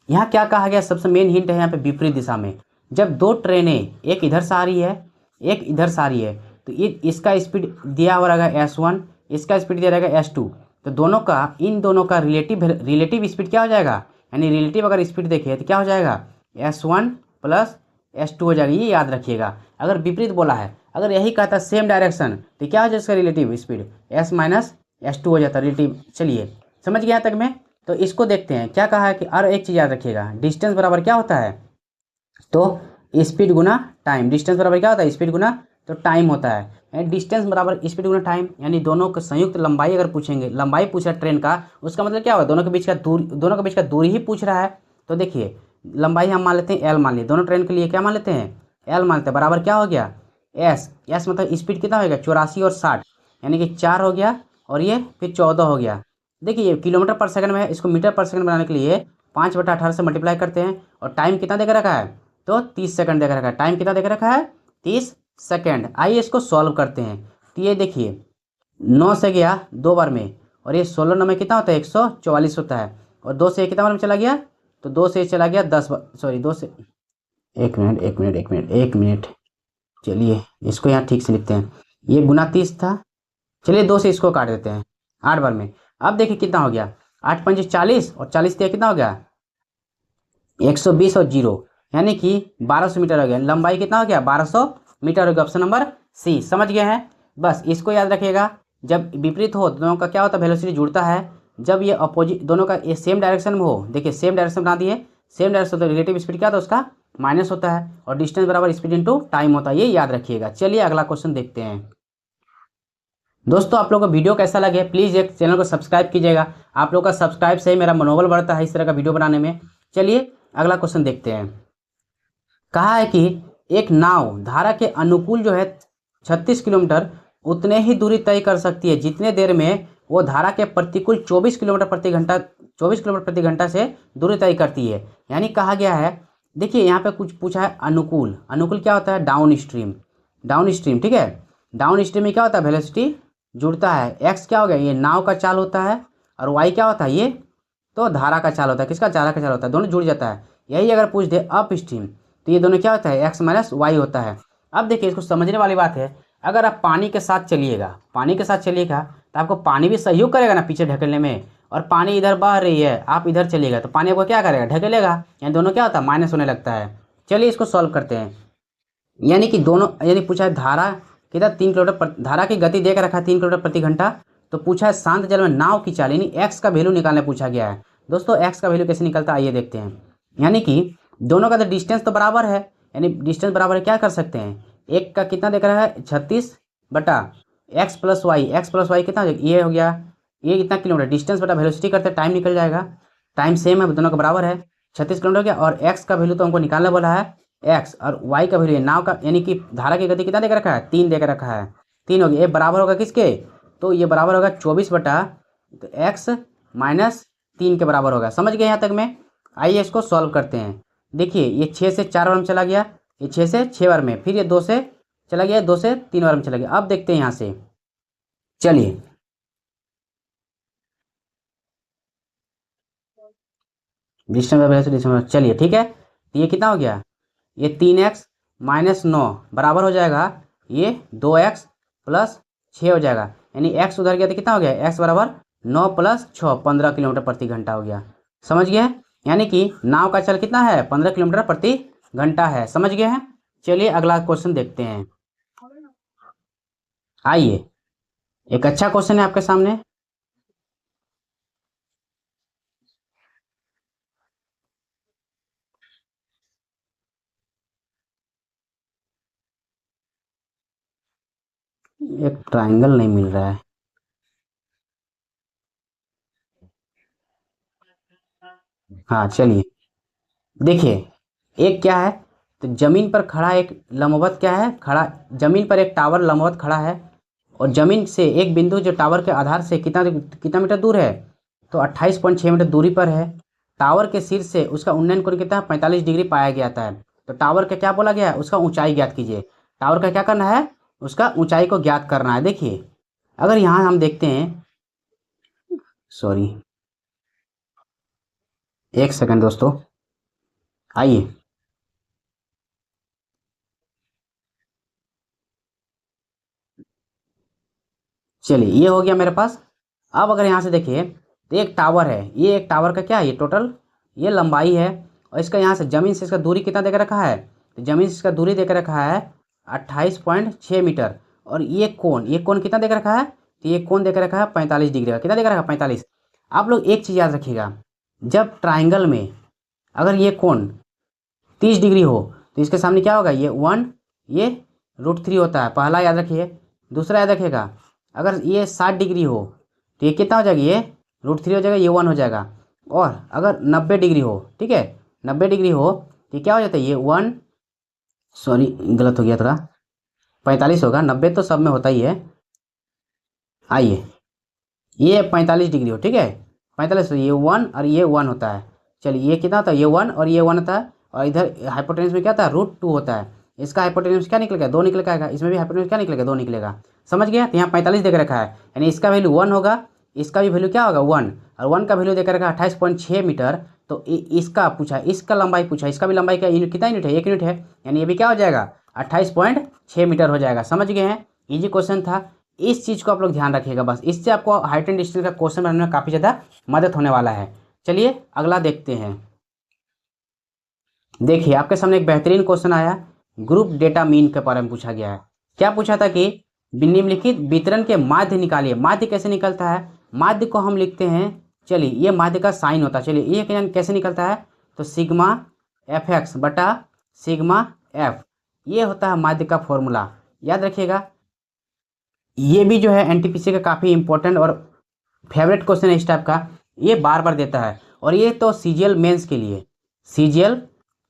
A: यहाँ क्या कहा गया, सबसे मेन हिंट है यहाँ पे विपरीत दिशा में। जब दो ट्रेनें, एक इधर से आ रही है एक इधर से आ रही है, तो ये इसका स्पीड दिया हुआ रहेगा S1, इसका स्पीड दिया रहेगा S2। तो दोनों का, इन दोनों का रिलेटिव स्पीड क्या हो जाएगा, यानी रिलेटिव अगर स्पीड देखिए तो क्या हो जाएगा, S1 प्लस S2 हो जाएगा। ये याद रखिएगा। अगर विपरीत बोला है, अगर यही कहता सेम डायरेक्शन, तो क्या हो जाएगा इसका relative speed, S minus S2 हो जाता रिलेटिव। चलिए समझ गया तक में। तो इसको देखते हैं क्या कहा है कि, और एक चीज़ याद रखिएगा, डिस्टेंस बराबर क्या होता है, तो स्पीड गुना टाइम। डिस्टेंस बराबर क्या होता है, स्पीड गुना तो टाइम होता है। डिस्टेंस बराबर स्पीड गुना टाइम, यानी दोनों का संयुक्त लंबाई अगर पूछेंगे, लंबाई पूछ रहा है ट्रेन का, उसका मतलब क्या होगा, दोनों के बीच का दूर, दोनों के बीच का दूरी ही पूछ रहा है। तो देखिए लंबाई हम मान लेते हैं L मान लिए, दोनों ट्रेन के लिए क्या मान लेते हैं, L मानते हैं। बराबर क्या हो गया, S मतलब स्पीड कितना होगा 84 और 60, यानी कि 4 हो गया, और ये फिर 14 हो गया। देखिए ये किलोमीटर पर सेकंड में है, इसको मीटर पर सेकंड बनाने के लिए 5/18 से मल्टीप्लाई करते हैं, और टाइम कितना देकर रखा है, तो 30 सेकंड देकर रखा है। टाइम कितना देकर रखा है, 30 सेकंड। आइए इसको सॉल्व करते हैं। तो ये देखिए 9 से गया 2 बार में, और ये 16 9 में कितना होता है, 144 होता है, और 2 से ये कितना बार में चला गया, तो 2 से ये चला गया 10 बार, सॉरी 2 से, एक मिनट। चलिए इसको यहाँ ठीक से लिखते हैं। ये गुना 30 था, चलिए 2 से इसको काट देते हैं 8 बार में। अब देखिए कितना हो गया, 8 पंजे 40, और 40 दिया कितना हो गया, 120 और 0, यानी कि 1200 मीटर हो गया। लंबाई कितना हो गया, 1200 मीटर हो गया। Option number C. समझ गए हैं। बस इसको याद रखिएगा, जब विपरीत हो दोनों का क्या होता है, वेलोसिटी जुड़ता है। जब ये अपोजिट दोनों का ये सेम डायरेक्शन में हो, देखिए सेम डायरेक्शन बना दिए, सेम डायरेक्शन तो रिलेटिव स्पीड क्या था उसका माइनस होता है, और डिस्टेंस बराबर स्पीड इंटू टाइम होता है। ये याद रखिएगा। चलिए अगला क्वेश्चन देखते हैं। दोस्तों आप लोगों को वीडियो कैसा लगे प्लीज़ एक चैनल को सब्सक्राइब कीजिएगा। आप लोग का सब्सक्राइब से ही मेरा मनोबल बढ़ता है इस तरह का वीडियो बनाने में। चलिए अगला क्वेश्चन देखते हैं। कहा है कि एक नाव धारा के अनुकूल जो है 36 किलोमीटर उतने ही दूरी तय कर सकती है जितने देर में वो धारा के प्रतिकूल 24 किलोमीटर प्रति घंटा 24 किलोमीटर प्रति घंटा से दूरी तय करती है। यानी कहा गया है, देखिए यहाँ पे कुछ पूछा है अनुकूल। अनुकूल क्या होता है, डाउन स्ट्रीम। डाउन स्ट्रीम ठीक है, डाउन स्ट्रीम में क्या होता है, वेलोसिटी जुड़ता है। एक्स क्या हो गया, ये नाव का चाल होता है, और वाई क्या होता है, ये तो धारा का चाल होता है। किसका, धारा का चाल होता है, दोनों जुड़ जाता है। यही अगर पूछ दे अप स्ट्रीम, तो ये दोनों क्या होता है, एक्स माइनस वाई होता है। अब देखिए इसको समझने वाली बात है, अगर आप पानी के साथ चलिएगा, पानी के साथ चलिएगा तो आपको पानी भी सहयोग करेगा ना पीछे ढकेलने में, और पानी इधर बह रही है आप इधर चलिएगा तो पानी आपको क्या करेगा, ढकेलेगा। यानी दोनों क्या होता है, माइनस होने लगता है। चलिए इसको सॉल्व करते हैं। यानी कि दोनों, यानी पूछा है धारा कितना 3 किलोमीटर, धारा की गति देकर रखा है 3 किलोमीटर प्रति घंटा। तो पूछा है शांत जल में नाव की चाल, यानी एक्स का वैल्यू निकालने पूछा गया है। दोस्तों एक्स का वैल्यू कैसे निकलता है आइए देखते हैं। यानी कि दोनों का तो डिस्टेंस तो बराबर है, यानी डिस्टेंस बराबर है, क्या कर सकते हैं, एक का कितना देख रहा है 36 बटा एक्स प्लस वाई कितना ये हो गया, ये कितना किलोमीटर, डिस्टेंस बटा वेलोसिटी करते टाइम निकल जाएगा। टाइम सेम है, दोनों का बराबर है, 36 किलोमीटर हो गया। और एक्स का वैल्यू तो हमको निकालने बोला है एक्स, और वाई का वैल्यू नाव का, यानी कि धारा की गति कितना देकर रखा है, 3 देकर रखा है, 3 हो गया। ये बराबर होगा किसके, तो ये बराबर होगा 24 बटा तो एक्स माइनस 3 के बराबर होगा। समझ गए यहाँ तक में। आइए इसको सॉल्व करते हैं। देखिए ये 6 से 4 बार में चला गया, ये 6 से 6 बार में, फिर ये 2 से चला गया, 2 से 3 बार में चला गया। अब देखते हैं यहाँ से, चलिए डिस्टेंस, चलिए ठीक है। तो ये कितना हो गया, ये 3x माइनस 9 बराबर हो जाएगा ये 2x प्लस 6 हो जाएगा। यानी x उधर गया तो कितना हो गया, x बराबर 9 प्लस 6 15 किलोमीटर प्रति घंटा हो गया। समझ गए। यानी कि नाव का चल कितना है, 15 किलोमीटर प्रति घंटा है। समझ गए हैं। चलिए अगला क्वेश्चन देखते हैं। आइए, एक अच्छा क्वेश्चन है आपके सामने। एक ट्रायंगल नहीं मिल रहा है। हाँ चलिए, देखिए एक क्या है, तो जमीन पर खड़ा एक लंबवत क्या है, खड़ा जमीन पर एक टावर लंबवत खड़ा है, और जमीन से एक बिंदु जो टावर के आधार से कितना कितना मीटर दूर है, तो 28.6 मीटर दूरी पर है। टावर के शीर्ष से उसका उन्नयन कोण कितना है, 45 डिग्री पाया गया था। तो टावर का क्या बोला गया है, उसका ऊंचाई ज्ञात कीजिए। टावर का क्या करना है, उसका ऊंचाई को ज्ञात करना है। देखिए अगर यहाँ हम देखते हैं, सॉरी एक सेकंड दोस्तों, आइए, चलिए ये हो गया मेरे पास। अब अगर यहाँ से देखिए, तो एक टावर है, ये एक टावर का क्या है, ये टोटल ये लंबाई है, और इसका यहाँ से ज़मीन से इसका दूरी कितना देकर रखा है, तो ज़मीन से इसका दूरी देकर रखा है 28.6 मीटर। और ये कोण कितना देकर रखा है, तो ये कोण देकर रखा है 45 डिग्री का। कितना देकर रखा है, 45। आप लोग एक चीज़ याद रखिएगा, जब ट्राइंगल में अगर ये कोण 30 डिग्री हो, तो इसके सामने क्या होगा, ये 1, ये √3 होता है, पहला याद रखिए। दूसरा याद रखिएगा, अगर ये 60 डिग्री हो, तो ये कितना हो जाएगा, ये √3 हो जाएगा, ये 1 हो जाएगा। और अगर 90 डिग्री हो, ठीक है, 90 डिग्री हो, तो ये क्या हो जाता है, ये 1, सॉरी गलत हो गया थोड़ा, 45 होगा, 90 तो सब में होता ही है। आइए, ये 45 डिग्री हो, ठीक है, 45, तो ये 1 और ये 1 होता है। चलिए ये कितना होता है, ये 1 और ये 1 होता है, और इधर हाइपोटेन्यूस में क्या होता है, √2 होता है। इसका हाइपोटेन्यूस क्या निकलेगा, 2 निकल के आएगा, इसमें भी हाइपोटेन्यूस क्या निकलेगा, 2 निकलेगा। समझ गया, तो यहाँ 45 देकर रखा है, यानी इसका वैल्यू 1 होगा, इसका भी वैल्यू क्या होगा 1, और 1 का वैल्यू देकर रखा 28.6 मीटर। तो इसका पूछा, इसका लंबाई पूछा, इसका भी लंबाई का यूनिट कितना यूनिट है, 1 यूनिट है, यानी ये भी क्या हो जाएगा, 28.6 मीटर हो जाएगा। समझ गए हैं, इजी क्वेश्चन था। इस चीज़ को आप लोग ध्यान रखिएगा बस, इससे आपको हाइट एंड डिस्टेंस का क्वेश्चन बनाने में काफ़ी ज़्यादा मदद होने वाला है। चलिए अगला देखते हैं। देखिए आपके सामने एक बेहतरीन क्वेश्चन आया, ग्रुप डेटा मीन के बारे में पूछा गया है। क्या पूछा था कि निम्नलिखित वितरण के माध्य निकालिए। माध्य कैसे निकलता है, माध्य को हम लिखते हैं, चलिए ये माध्य का साइन होता है। चलिए ये कैसे निकलता है, तो सिग्मा FX बटा सिग्मा F, ये होता है माध्य का फॉर्मूला, याद रखिएगा। ये भी जो है NTPC का काफ़ी इंपॉर्टेंट और फेवरेट क्वेश्चन है इस टाइप का, ये बार बार देता है। और ये तो CGL मेंस के लिए, CGL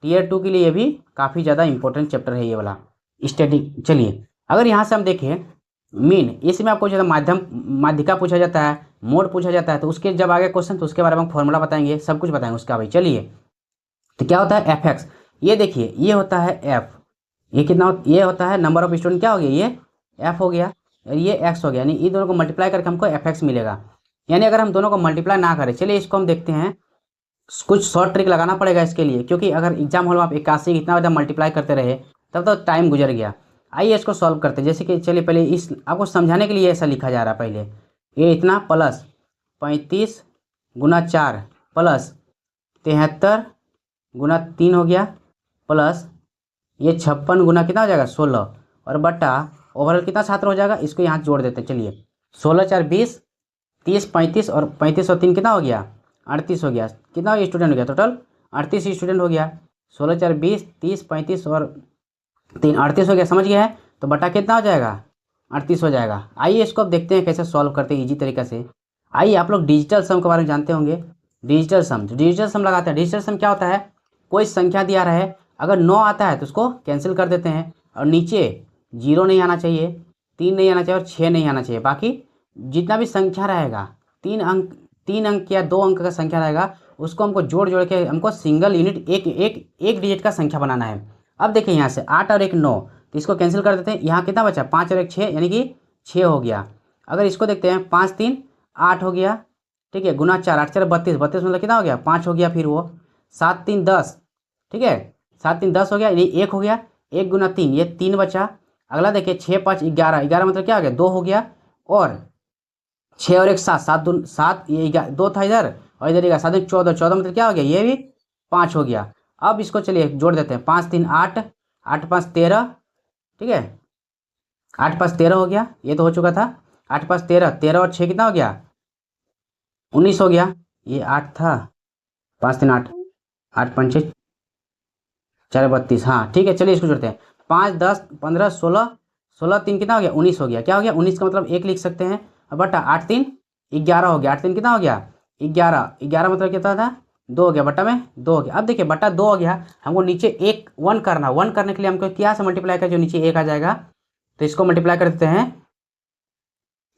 A: Tier 2 के लिए ये भी काफ़ी ज़्यादा इंपॉर्टेंट चैप्टर है ये वाला स्टैटिक। चलिए अगर यहाँ से हम देखें मीन, इसमें आपको ज़्यादा माध्यिका पूछा जाता है, मोड पूछा जाता है, तो उसके जब आगे क्वेश्चन तो उसके बारे में फॉर्मूला बताएंगे, सब कुछ बताएंगे उसका भाई। चलिए तो क्या होता है FX, ये देखिए ये होता है F, ये कितना ये होता है नंबर ऑफ स्टूडेंट, क्या हो गया, ये F हो गया, और ये X हो गया, यानी इन दोनों को मल्टीप्लाई करके हमको FX मिलेगा। यानी अगर हम दोनों को मल्टीप्लाई ना करें, चलिए इसको हम देखते हैं, कुछ शॉर्ट ट्रिक लगाना पड़ेगा इसके लिए, क्योंकि अगर एग्जाम हॉल में आप 81 इतना ज़्यादा मल्टीप्लाई करते रहे तब तो टाइम गुजर गया। आइए इसको सॉल्व करते हैं। जैसे कि चलिए पहले इस आपको समझाने के लिए ऐसा लिखा जा रहा है, पहले ये इतना प्लस 35 गुना 4 प्लस 73 गुना 3 हो गया, प्लस ये 56 गुना कितना हो जाएगा 16, और बटा ओवरऑल कितना छात्र हो जाएगा, इसको यहाँ जोड़ देते हैं। चलिए 16 4 20, 30 35, और 35 और 3 कितना हो गया 38 हो गया। कितना स्टूडेंट हो गया टोटल, 38 स्टूडेंट हो गया। 16 4 20, 30 35 और 3 38 हो गया, समझ गया है। तो बटा कितना हो जाएगा 38 हो जाएगा। आइए इसको अब देखते हैं कैसे सॉल्व करते हैं इजी तरीके से। आइए आप लोग डिजिटल सम के बारे में जानते होंगे। डिजिटल सम, तो डिजिटल सम लगाते हैं। डिजिटल सम क्या होता है, कोई संख्या दिया रहा है, अगर 9 आता है तो उसको कैंसिल कर देते हैं, और नीचे 0 नहीं आना चाहिए, 3 नहीं आना चाहिए, और 6 नहीं आना चाहिए। बाकी जितना भी संख्या रहेगा, 3 अंक या 2 अंक का संख्या रहेगा, उसको हमको जोड़ जोड़ के हमको सिंगल यूनिट एक डिजिट का संख्या बनाना है। अब देखिए यहाँ से 8 और 1 9, तो इसको कैंसिल कर देते हैं। यहाँ कितना बचा 5 और 1 6, यानी कि 6 हो गया। अगर इसको देखते हैं 5 3 8 हो गया, ठीक है, गुना 4 8 4 32, 32 मतलब कितना हो गया 5 हो गया। फिर वो 7 3 10, ठीक है, 7 3 10 हो गया, यानी 1 हो गया। 1 गुना 3, ये 3 बचा। अगला देखिए 6 5 11, 11 मतलब क्या हो गया 2 हो गया, और 6 और 1 7, 7 2 7, ये 2 था इधर, और इधर 7 14, 14 मतलब क्या हो गया, ये भी 5 हो गया। अब इसको चलिए जोड़ देते हैं, 5 3 8, 8 5 13, ठीक है, 8 5 13 हो गया, ये तो हो चुका था। 8 5 13, 13 और 6 कितना हो गया, 19 हो गया। ये 8 था, 5 3 8, 8 5 6 4 32, हाँ ठीक है, चलिए इसको जोड़ते हैं। 5 10 15 16, 16 3 कितना हो गया, 19 हो गया। क्या हो गया, 19 का मतलब 1 लिख सकते हैं, और बटा 8 3 11 हो गया। 8 3 कितना हो गया, 11, 11 मतलब कितना था, 2 हो गया, बटा में 2 हो गया। अब देखिए बटा 2 हो गया, हमको नीचे एक 1 करना, 1 करने के लिए हमको क्या से मल्टीप्लाई कर, जो नीचे 1 आ जाएगा, तो इसको मल्टीप्लाई कर देते हैं,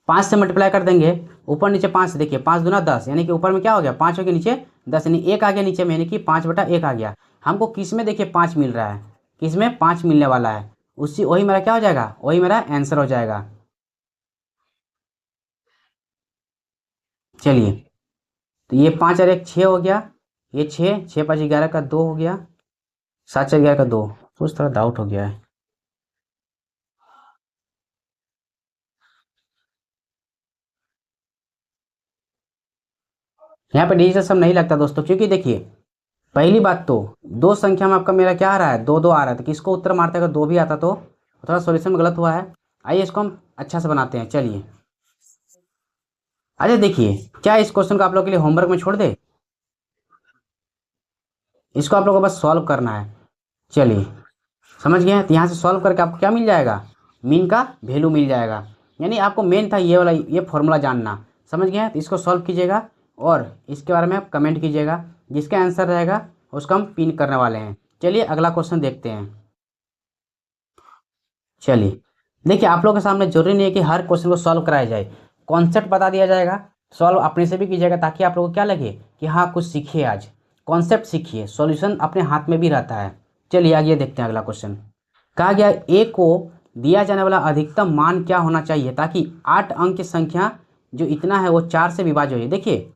A: 5 से मल्टीप्लाई कर देंगे, ऊपर नीचे 5 से, देखिए 5 दूना 10, यानी कि ऊपर में क्या हो गया, 5 हो गया, नीचे 10, यानी 1 आ गया नीचे में, यानी कि 5 बटा 1 आ गया। हमको किस में देखिए 5 मिल रहा है, किस में 5 मिलने वाला है, उसी वही मेरा क्या हो जाएगा, वही मेरा आंसर हो जाएगा। चलिए, तो ये 5 और 1 6 हो गया, ये 6, 6 5 11 का 2 हो गया, 7 4 11 का 2, कुछ थोड़ा डाउट हो गया है। यहाँ पे डिजिटल सम नहीं लगता दोस्तों, क्योंकि देखिए पहली बात तो दो संख्या में आपका मेरा क्या आ रहा है, 2 2 आ रहा है, तो किसको उत्तर मारते अगर 2 भी आता तो थोड़ा सॉल्यूशन में गलत हुआ है। आइए इसको हम अच्छा से बनाते हैं। चलिए, अच्छा देखिए, क्या इस क्वेश्चन को आप लोग के लिए होमवर्क में छोड़ दे, इसको आप लोगों को बस सॉल्व करना है। चलिए, समझ गए हैं, तो यहाँ से सॉल्व करके आपको क्या मिल जाएगा, मीन का वैल्यू मिल जाएगा। यानी आपको मेन था ये वाला, ये फॉर्मूला जानना। समझ गए हैं, तो इसको सॉल्व कीजिएगा और इसके बारे में आप कमेंट कीजिएगा, जिसका आंसर रहेगा उसको हम पिन करने वाले हैं। चलिए अगला क्वेश्चन देखते हैं। चलिए, देखिए आप लोगों के सामने जरूरी नहीं है कि हर क्वेश्चन को सॉल्व कराया जाए, कॉन्सेप्ट बता दिया जाएगा, सॉल्व अपने से भी कीजिएगा, ताकि आप लोगों को क्या लगे कि हाँ कुछ सीखिए, आज कॉन्सेप्ट सीखिए, सॉल्यूशन अपने हाथ में भी रहता है। चलिए आगे देखते हैं अगला क्वेश्चन। कहा गया ए को दिया जाने वाला अधिकतम मान क्या होना चाहिए ताकि 8 अंक की संख्या जो इतना है वो 4 से विभाज्य हो जाए। देखिए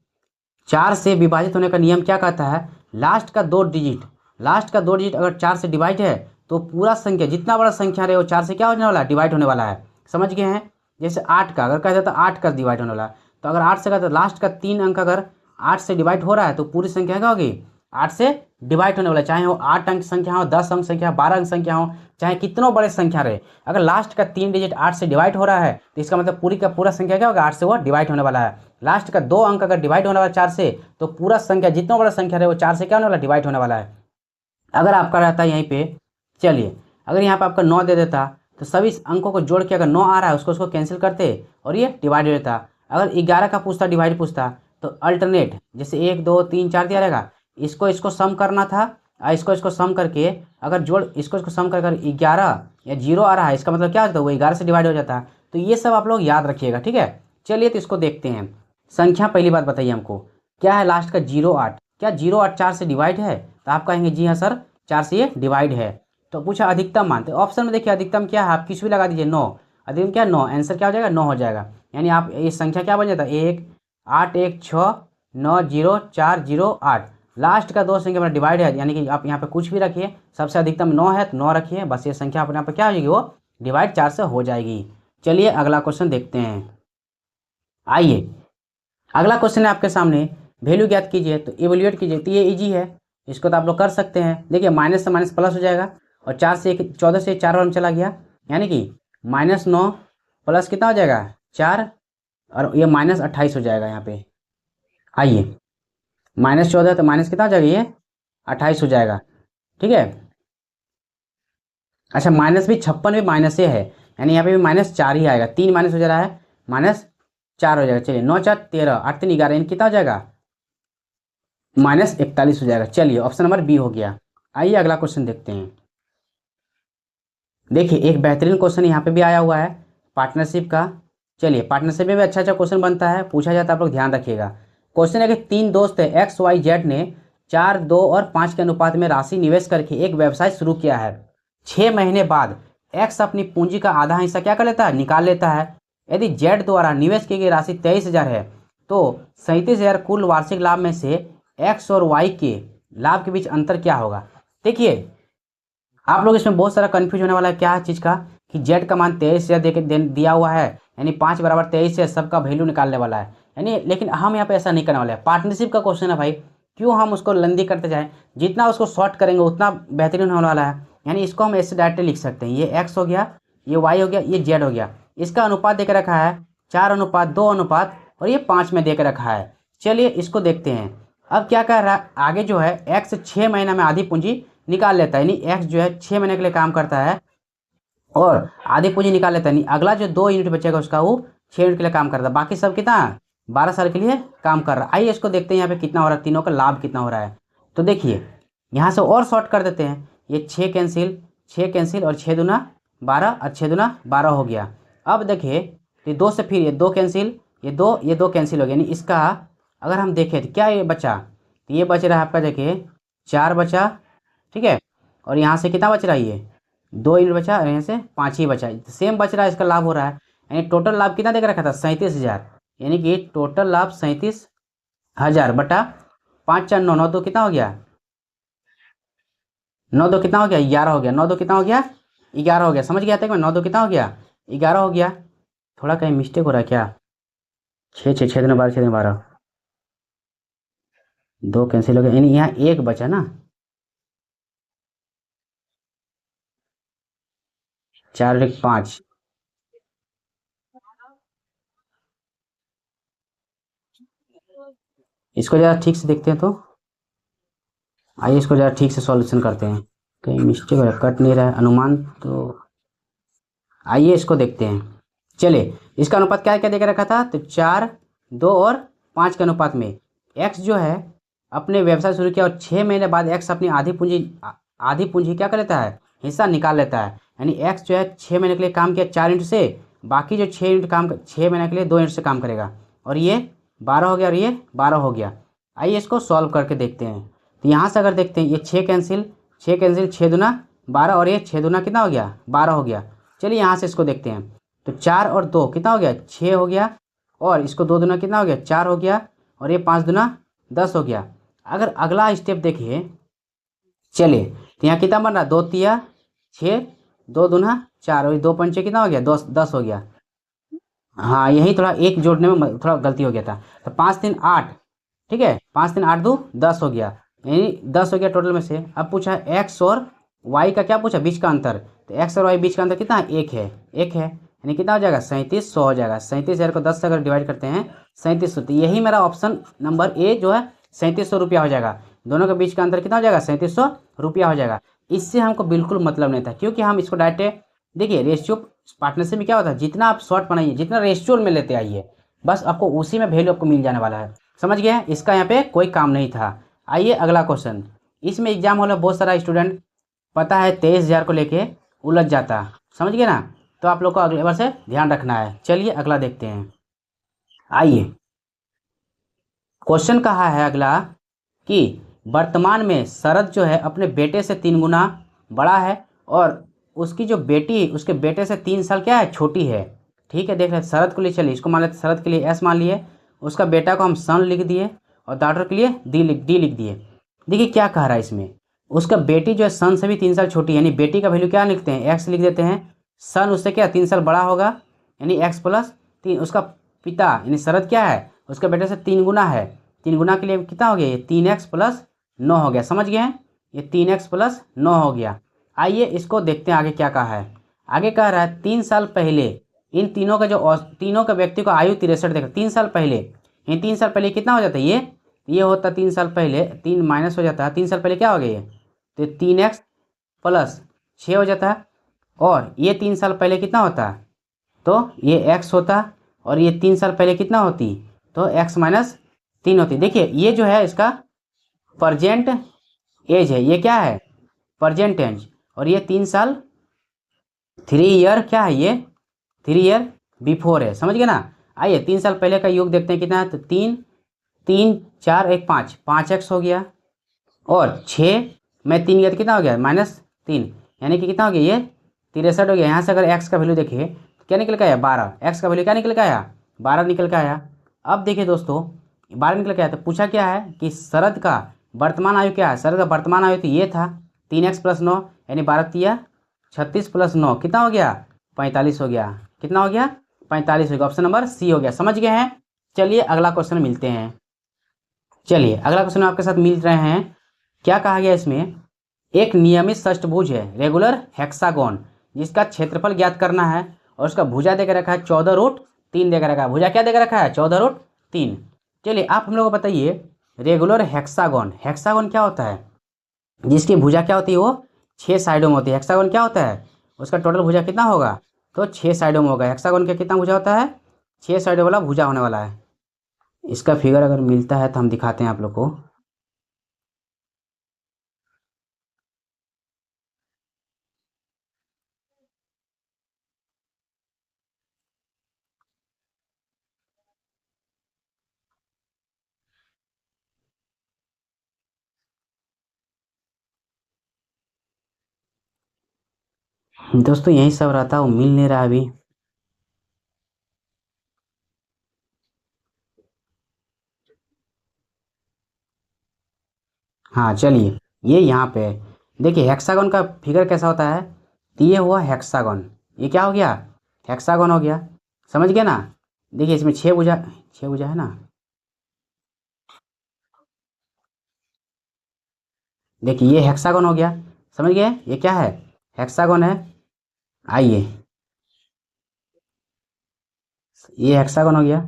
A: 4 से विभाजित होने का नियम क्या कहता है, लास्ट का 2 डिजिट, लास्ट का 2 डिजिट अगर 4 से डिवाइड है तो पूरा संख्या जितना बड़ा संख्या रहे वो 4 से क्या होने वाला है, डिवाइड होने वाला है। समझ गए हैं, जैसे 8 का अगर कहते तो 8 का डिवाइड होने वाला है, तो अगर 8 से कहते तो लास्ट का 3 अंक अगर 8 से डिवाइड हो रहा है तो पूरी संख्या क्या होगी, 8 से डिवाइड होने वाला है। चाहे वो 8 अंक संख्या हो, 10 अंक संख्या, 12 अंक संख्या हो, चाहे कितनों बड़े संख्या रहे, अगर लास्ट का 3 डिजिट 8 से डिवाइड हो रहा है तो इसका मतलब पूरी का पूरा संख्या क्या होगा, 8 से वो डिवाइड होने वाला है। लास्ट का 2 अंक अगर डिवाइड होने वाला 4 से, तो पूरा संख्या जितना बड़ा संख्या रहे वो 4 से क्या होने वाला, डिवाइड होने वाला है। अगर आपका रहता है यहीं पे, चलिए अगर यहाँ पे आपका 9 दे देता तो सभी अंकों को जोड़ के अगर 9 आ रहा है उसको कैंसिल करते और ये डिवाइड हो जाता। अगर 11 का पूछता, डिवाइड पूछता, तो अल्टरनेट जैसे 1 2 3 4 दिया रहेगा, इसको इसको सम करना था, और इसको इसको सम करके अगर जोड़ इसको इसको सम कर 11 या 0 आ रहा है, इसका मतलब क्या होता है, वो 11 से डिवाइड हो जाता है। तो ये सब आप लोग याद रखिएगा, ठीक है। चलिए तो इसको देखते हैं। संख्या पहली बात बताइए हमको क्या है, लास्ट का 0 8, क्या 0 8 4 से डिवाइड है, तो आप कहेंगे जी हाँ सर 4 से ये डिवाइड है। तो पूछा अधिकतम मान, तो ऑप्शन में देखिए अधिकतम क्या है, आप किस भी लगा दीजिए 9, अधिकतम क्या 9, आंसर क्या हो जाएगा 9 हो जाएगा। यानी आप ये संख्या क्या बन जाता है, 1 8 1 6 9 0 4 0 8, लास्ट का 2 संख्या में डिवाइड है, यानी कि आप यहाँ पे कुछ भी रखिए, सबसे अधिकतम 9 है तो 9 रखिए, बस ये संख्या अपने यहाँ पे क्या हो जाएगी, वो डिवाइड 4 से हो जाएगी। चलिए अगला क्वेश्चन देखते हैं। आइए अगला क्वेश्चन है आपके सामने, वैल्यू ज्ञात कीजिए, तो इवैल्यूएट कीजिए, तो ये इजी है, इसको तो आप लोग कर सकते हैं। देखिए माइनस से माइनस प्लस हो जाएगा, और 4 से 1 14 से 4 में चला गया, यानी कि -9 प्लस कितना हो जाएगा 4, और ये -28 हो जाएगा यहाँ पे। आइए -14 तो माइनस कितना हो जाएगा, ये 28 हो जाएगा, ठीक है। अच्छा माइनस भी 56 भी माइनस से है, यानी यहाँ पे भी -4 ही आएगा, 3 माइनस हो जा रहा है, -4 हो जाएगा। चलिए 9 4 13 8 3 11, कितना हो जाएगा -41 हो जाएगा। चलिए ऑप्शन नंबर बी हो गया। आइए अगला क्वेश्चन देखते हैं। देखिए एक बेहतरीन क्वेश्चन यहाँ पे भी आया हुआ है पार्टनरशिप का। चलिए पार्टनरशिप में भी अच्छा अच्छा क्वेश्चन बनता है, पूछा जाता है, आप लोग ध्यान रखिएगा। क्वेश्चन है कि 3 दोस्त है XYZ ने 4 2 और 5 के अनुपात में राशि निवेश करके एक व्यवसाय शुरू किया है। 6 महीने बाद X अपनी पूंजी का आधा हिस्सा क्या कर लेता है, निकाल लेता है। यदि Z द्वारा निवेश की गई राशि 23,000 है तो 37,000 कुल वार्षिक लाभ में से X और Y के लाभ के बीच अंतर क्या होगा। देखिए आप लोग इसमें बहुत सारा कंफ्यूज होने वाला है, क्या चीज़ का, कि जेड का मान 23,000 दिया हुआ है, यानी 5 बराबर 23 से सबका वैल्यू निकालने वाला है, यानी, लेकिन हम यहाँ पे ऐसा नहीं करने वाले हैं। पार्टनरशिप का क्वेश्चन है भाई, क्यों हम उसको लंदी करते जाएं, जितना उसको शॉर्ट करेंगे उतना बेहतरीन होने वाला है। यानी इसको हम ऐसे डायरेक्ट लिख सकते हैं, ये एक्स हो गया, ये वाई हो गया, ये जेड हो गया। इसका अनुपात दे के रखा है 4:2 और ये 5 में दे के रखा है। चलिए इसको देखते हैं। अब क्या कर रहा है आगे जो है, एक्स 6 महीना में आधी पूंजी निकाल लेता है, यानी एक्स जो है 6 महीने के लिए काम करता है और आधी पूंजी निकाल लेता है। नहीं, अगला जो 2 यूनिट बचेगा उसका वो 6 यूनिट के लिए काम करता है, बाकी सब कितना 12 साल के लिए काम कर रहा है। आइए इसको देखते हैं यहाँ पे कितना हो रहा है, तीनों का लाभ कितना हो रहा है। तो देखिए यहाँ से और शॉर्ट कर देते हैं, ये 6 कैंसिल, 6 कैंसिल और 6 दूना 12 और 6 दूना 12 हो गया। अब देखिए तो 2 से फिर ये 2 कैंसिल, ये दो कैंसिल हो गया, यानी इसका अगर हम देखें तो क्या ये बचा, तो ये बच रहा है आपका, देखिए 4 बचा, ठीक है, और यहाँ से कितना बच रहा है, ये 2 यूनिट बचा और यहाँ से 5 ही बचा, सेम बच रहा है, इसका लाभ हो रहा है। यानी टोटल लाभ कितना देकर रखा था 37,000, यानी कि टोटल लाभ 37,000 बटा 5 4 9 9 2 कितना हो गया, 9 2 कितना हो गया 11 हो गया, 9 2 कितना हो गया 11 हो गया। समझ गया था कि 9 2 कितना हो गया 11 हो गया। थोड़ा कहीं मिस्टेक हो रहा है क्या, 6 6 6 12 6 12, 2 कैंसिल हो गया, यानी यहाँ 1 बचा ना, 4 1 5, इसको ज़रा ठीक से देखते हैं। तो आइए इसको ज़रा ठीक से सॉल्यूशन करते हैं, कहीं मिस्टेक हो रहा है, कट नहीं रहा है अनुमान। तो आइए इसको देखते हैं। चलिए इसका अनुपात क्या क्या देकर रखा था, तो 4 2 और 5 के अनुपात में एक्स जो है अपने व्यवसाय शुरू किया और 6 महीने बाद एक्स अपनी आधी पूंजी क्या कर लेता है, हिस्सा निकाल लेता है। यानी एक्स जो है 6 महीने के लिए काम किया 4 यूनिट से, बाकी जो 6 यूनिट काम 6 महीने के लिए 2 यूनिट से काम करेगा, और ये 12 हो गया और ये 12 हो गया। आइए इसको सॉल्व करके देखते हैं। तो यहाँ से अगर देखते हैं, ये 6 कैंसिल, 6 कैंसिल, 6 दूना 12 और ये 6 दूना कितना हो गया 12 हो गया। चलिए यहाँ से इसको देखते हैं, तो 4 और 2 कितना हो गया 6 हो गया, और इसको 2 दूना कितना हो गया 4 हो गया, और ये 5 दूना 10 हो गया। अगर अगला स्टेप देखिए, चलिए तो यहाँ कितना बन रहा 2 तिया 6, 2 दूना 4 और 2 पंचे कितना हो गया 10 हो गया। हाँ यही थोड़ा एक जोड़ने में थोड़ा गलती हो गया था। तो 5 3 8, ठीक है, 5 3 8 2 10 हो गया, यानी 10 हो गया टोटल में से। अब पूछा एक्स और वाई का, क्या पूछा बीच का अंतर, तो एक्स और वाई बीच का अंतर कितना है 1 है, 1 है, यानी कितना हो जाएगा 3700 हो जाएगा। 37,000 को 10 से अगर डिवाइड करते हैं 3700, तो यही मेरा ऑप्शन नंबर ए जो है 3700 रुपया हो जाएगा। दोनों के बीच का अंतर कितना हो जाएगा 3700 रुपया हो जाएगा। इससे हमको बिल्कुल मतलब नहीं था, क्योंकि हम इसको डायरेक्ट देखिए रेशियो पार्टनरशिप में क्या होता है, जितना आप शॉर्ट बनाइए, जितना रेशियो में लेते आइए, बस आपको उसी में वैल्यू आपको मिल जाने वाला है। समझ गए, इसका यहाँ पे कोई काम नहीं था। आइए अगला क्वेश्चन। इसमें एग्जाम हॉल में बहुत सारा स्टूडेंट पता है 23,000 को लेके उलझ जाता, समझ गए ना, तो आप लोग को अगले बार से ध्यान रखना है। चलिए अगला देखते हैं। आइए क्वेश्चन कहा है अगला कि वर्तमान में शरद जो है अपने बेटे से 3 गुना बड़ा है और उसकी जो बेटी उसके बेटे से 3 साल क्या है छोटी है। ठीक है, देख रहे शरद के लिए, चलिए इसको मान लेते, शरद के लिए एस मान लिए, उसका बेटा को हम सन लिख दिए और डॉटर के लिए डी लिख दिए। देखिए क्या कह रहा है इसमें, उसका बेटी जो है सन से भी 3 साल छोटी, यानी बेटी का वैल्यू क्या लिखते हैं एक्स लिख देते हैं, सन उससे क्या 3 साल बड़ा होगा, यानी एक्स प्लस 3। उसका पिता यानी शरद क्या है उसके बेटे से 3 गुना है, 3 गुना के लिए कितना हो गया ये 3x प्लस 9 हो गया। समझ गए हैं, ये 3x प्लस 9 हो गया। आइए इसको देखते हैं आगे क्या कहा है। आगे कह रहा है 3 साल पहले इन तीनों का जो तीनों का व्यक्ति को आयु 63 देखा, 3 साल पहले, इन 3 साल पहले कितना हो जाता है ये होता 3 साल पहले 3 माइनस हो जाता है, 3 साल पहले क्या हो गया ये, तो 3x प्लस 6 हो जाता है, और ये 3 साल पहले कितना होता तो ये x होता, और ये 3 साल पहले कितना होती तो x माइनस 3 होती। देखिए ये जो है इसका प्रजेंट एज है, ये क्या है प्रजेंट एज, और ये 3 साल 3 ईयर क्या है ये 3 ईयर बिफोर है। समझ गए ना। आइए 3 साल पहले का योग देखते हैं कितना है, तो 3 3 4 1 5, 5x हो गया, और 6 में 3 गया तो कितना हो गया -3, यानी कि कितना हो गया ये 63 हो गया। यहाँ से अगर x का वैल्यू देखिए तो क्या निकल के आया 12, x का वैल्यू क्या निकल के आया 12 निकल के आया। अब देखिए दोस्तों 12 निकल के आया, तो पूछा क्या है कि शरद का वर्तमान आयु क्या है, शरद का वर्तमान आयु तो ये था 3x प्लस 9, यानी 12 तिया 36 प्लस 9 कितना हो गया 45 हो गया, कितना हो गया 45 हो गया। ऑप्शन नंबर सी हो गया। समझ गए हैं। चलिए अगला क्वेश्चन मिलते हैं। चलिए अगला क्वेश्चन आपके साथ मिल रहे हैं। क्या कहा गया इसमें एक नियमित षष्ठभुज है, रेगुलर हेक्सागोन, जिसका क्षेत्रफल ज्ञात करना है और उसका भुजा देकर रखा है 14√3 देकर रखा है। भुजा क्या देकर रखा है? 14√3। चलिए आप हम लोग को बताइए, रेगुलर हेक्सागोन, हेक्सागोन क्या होता है? जिसकी भुजा क्या होती है? वो 6 साइडों में होती है। हेक्सागोन क्या होता है? उसका टोटल भुजा कितना होगा? तो 6 साइडों में होगा। हेक्सागोन का कितना भुजा होता है? 6 साइडों वाला भुजा होने वाला है। इसका फिगर अगर मिलता है तो हम दिखाते हैं आप लोग को। दोस्तों यही सब रहता, वो मिल नहीं रहा अभी। हाँ चलिए, ये यहाँ पे है। देखिए हेक्सागोन का फिगर कैसा होता है? तो ये हुआ हेक्सागोन, ये क्या हो गया? हेक्सागोन हो गया। समझ गए ना? देखिए इसमें 6 भुजा, 6 भुजा है ना। देखिए ये हेक्सागोन हो गया। समझ गए? ये क्या है? हेक्सागोन है। आइए, ये हेक्सागोन हो गया।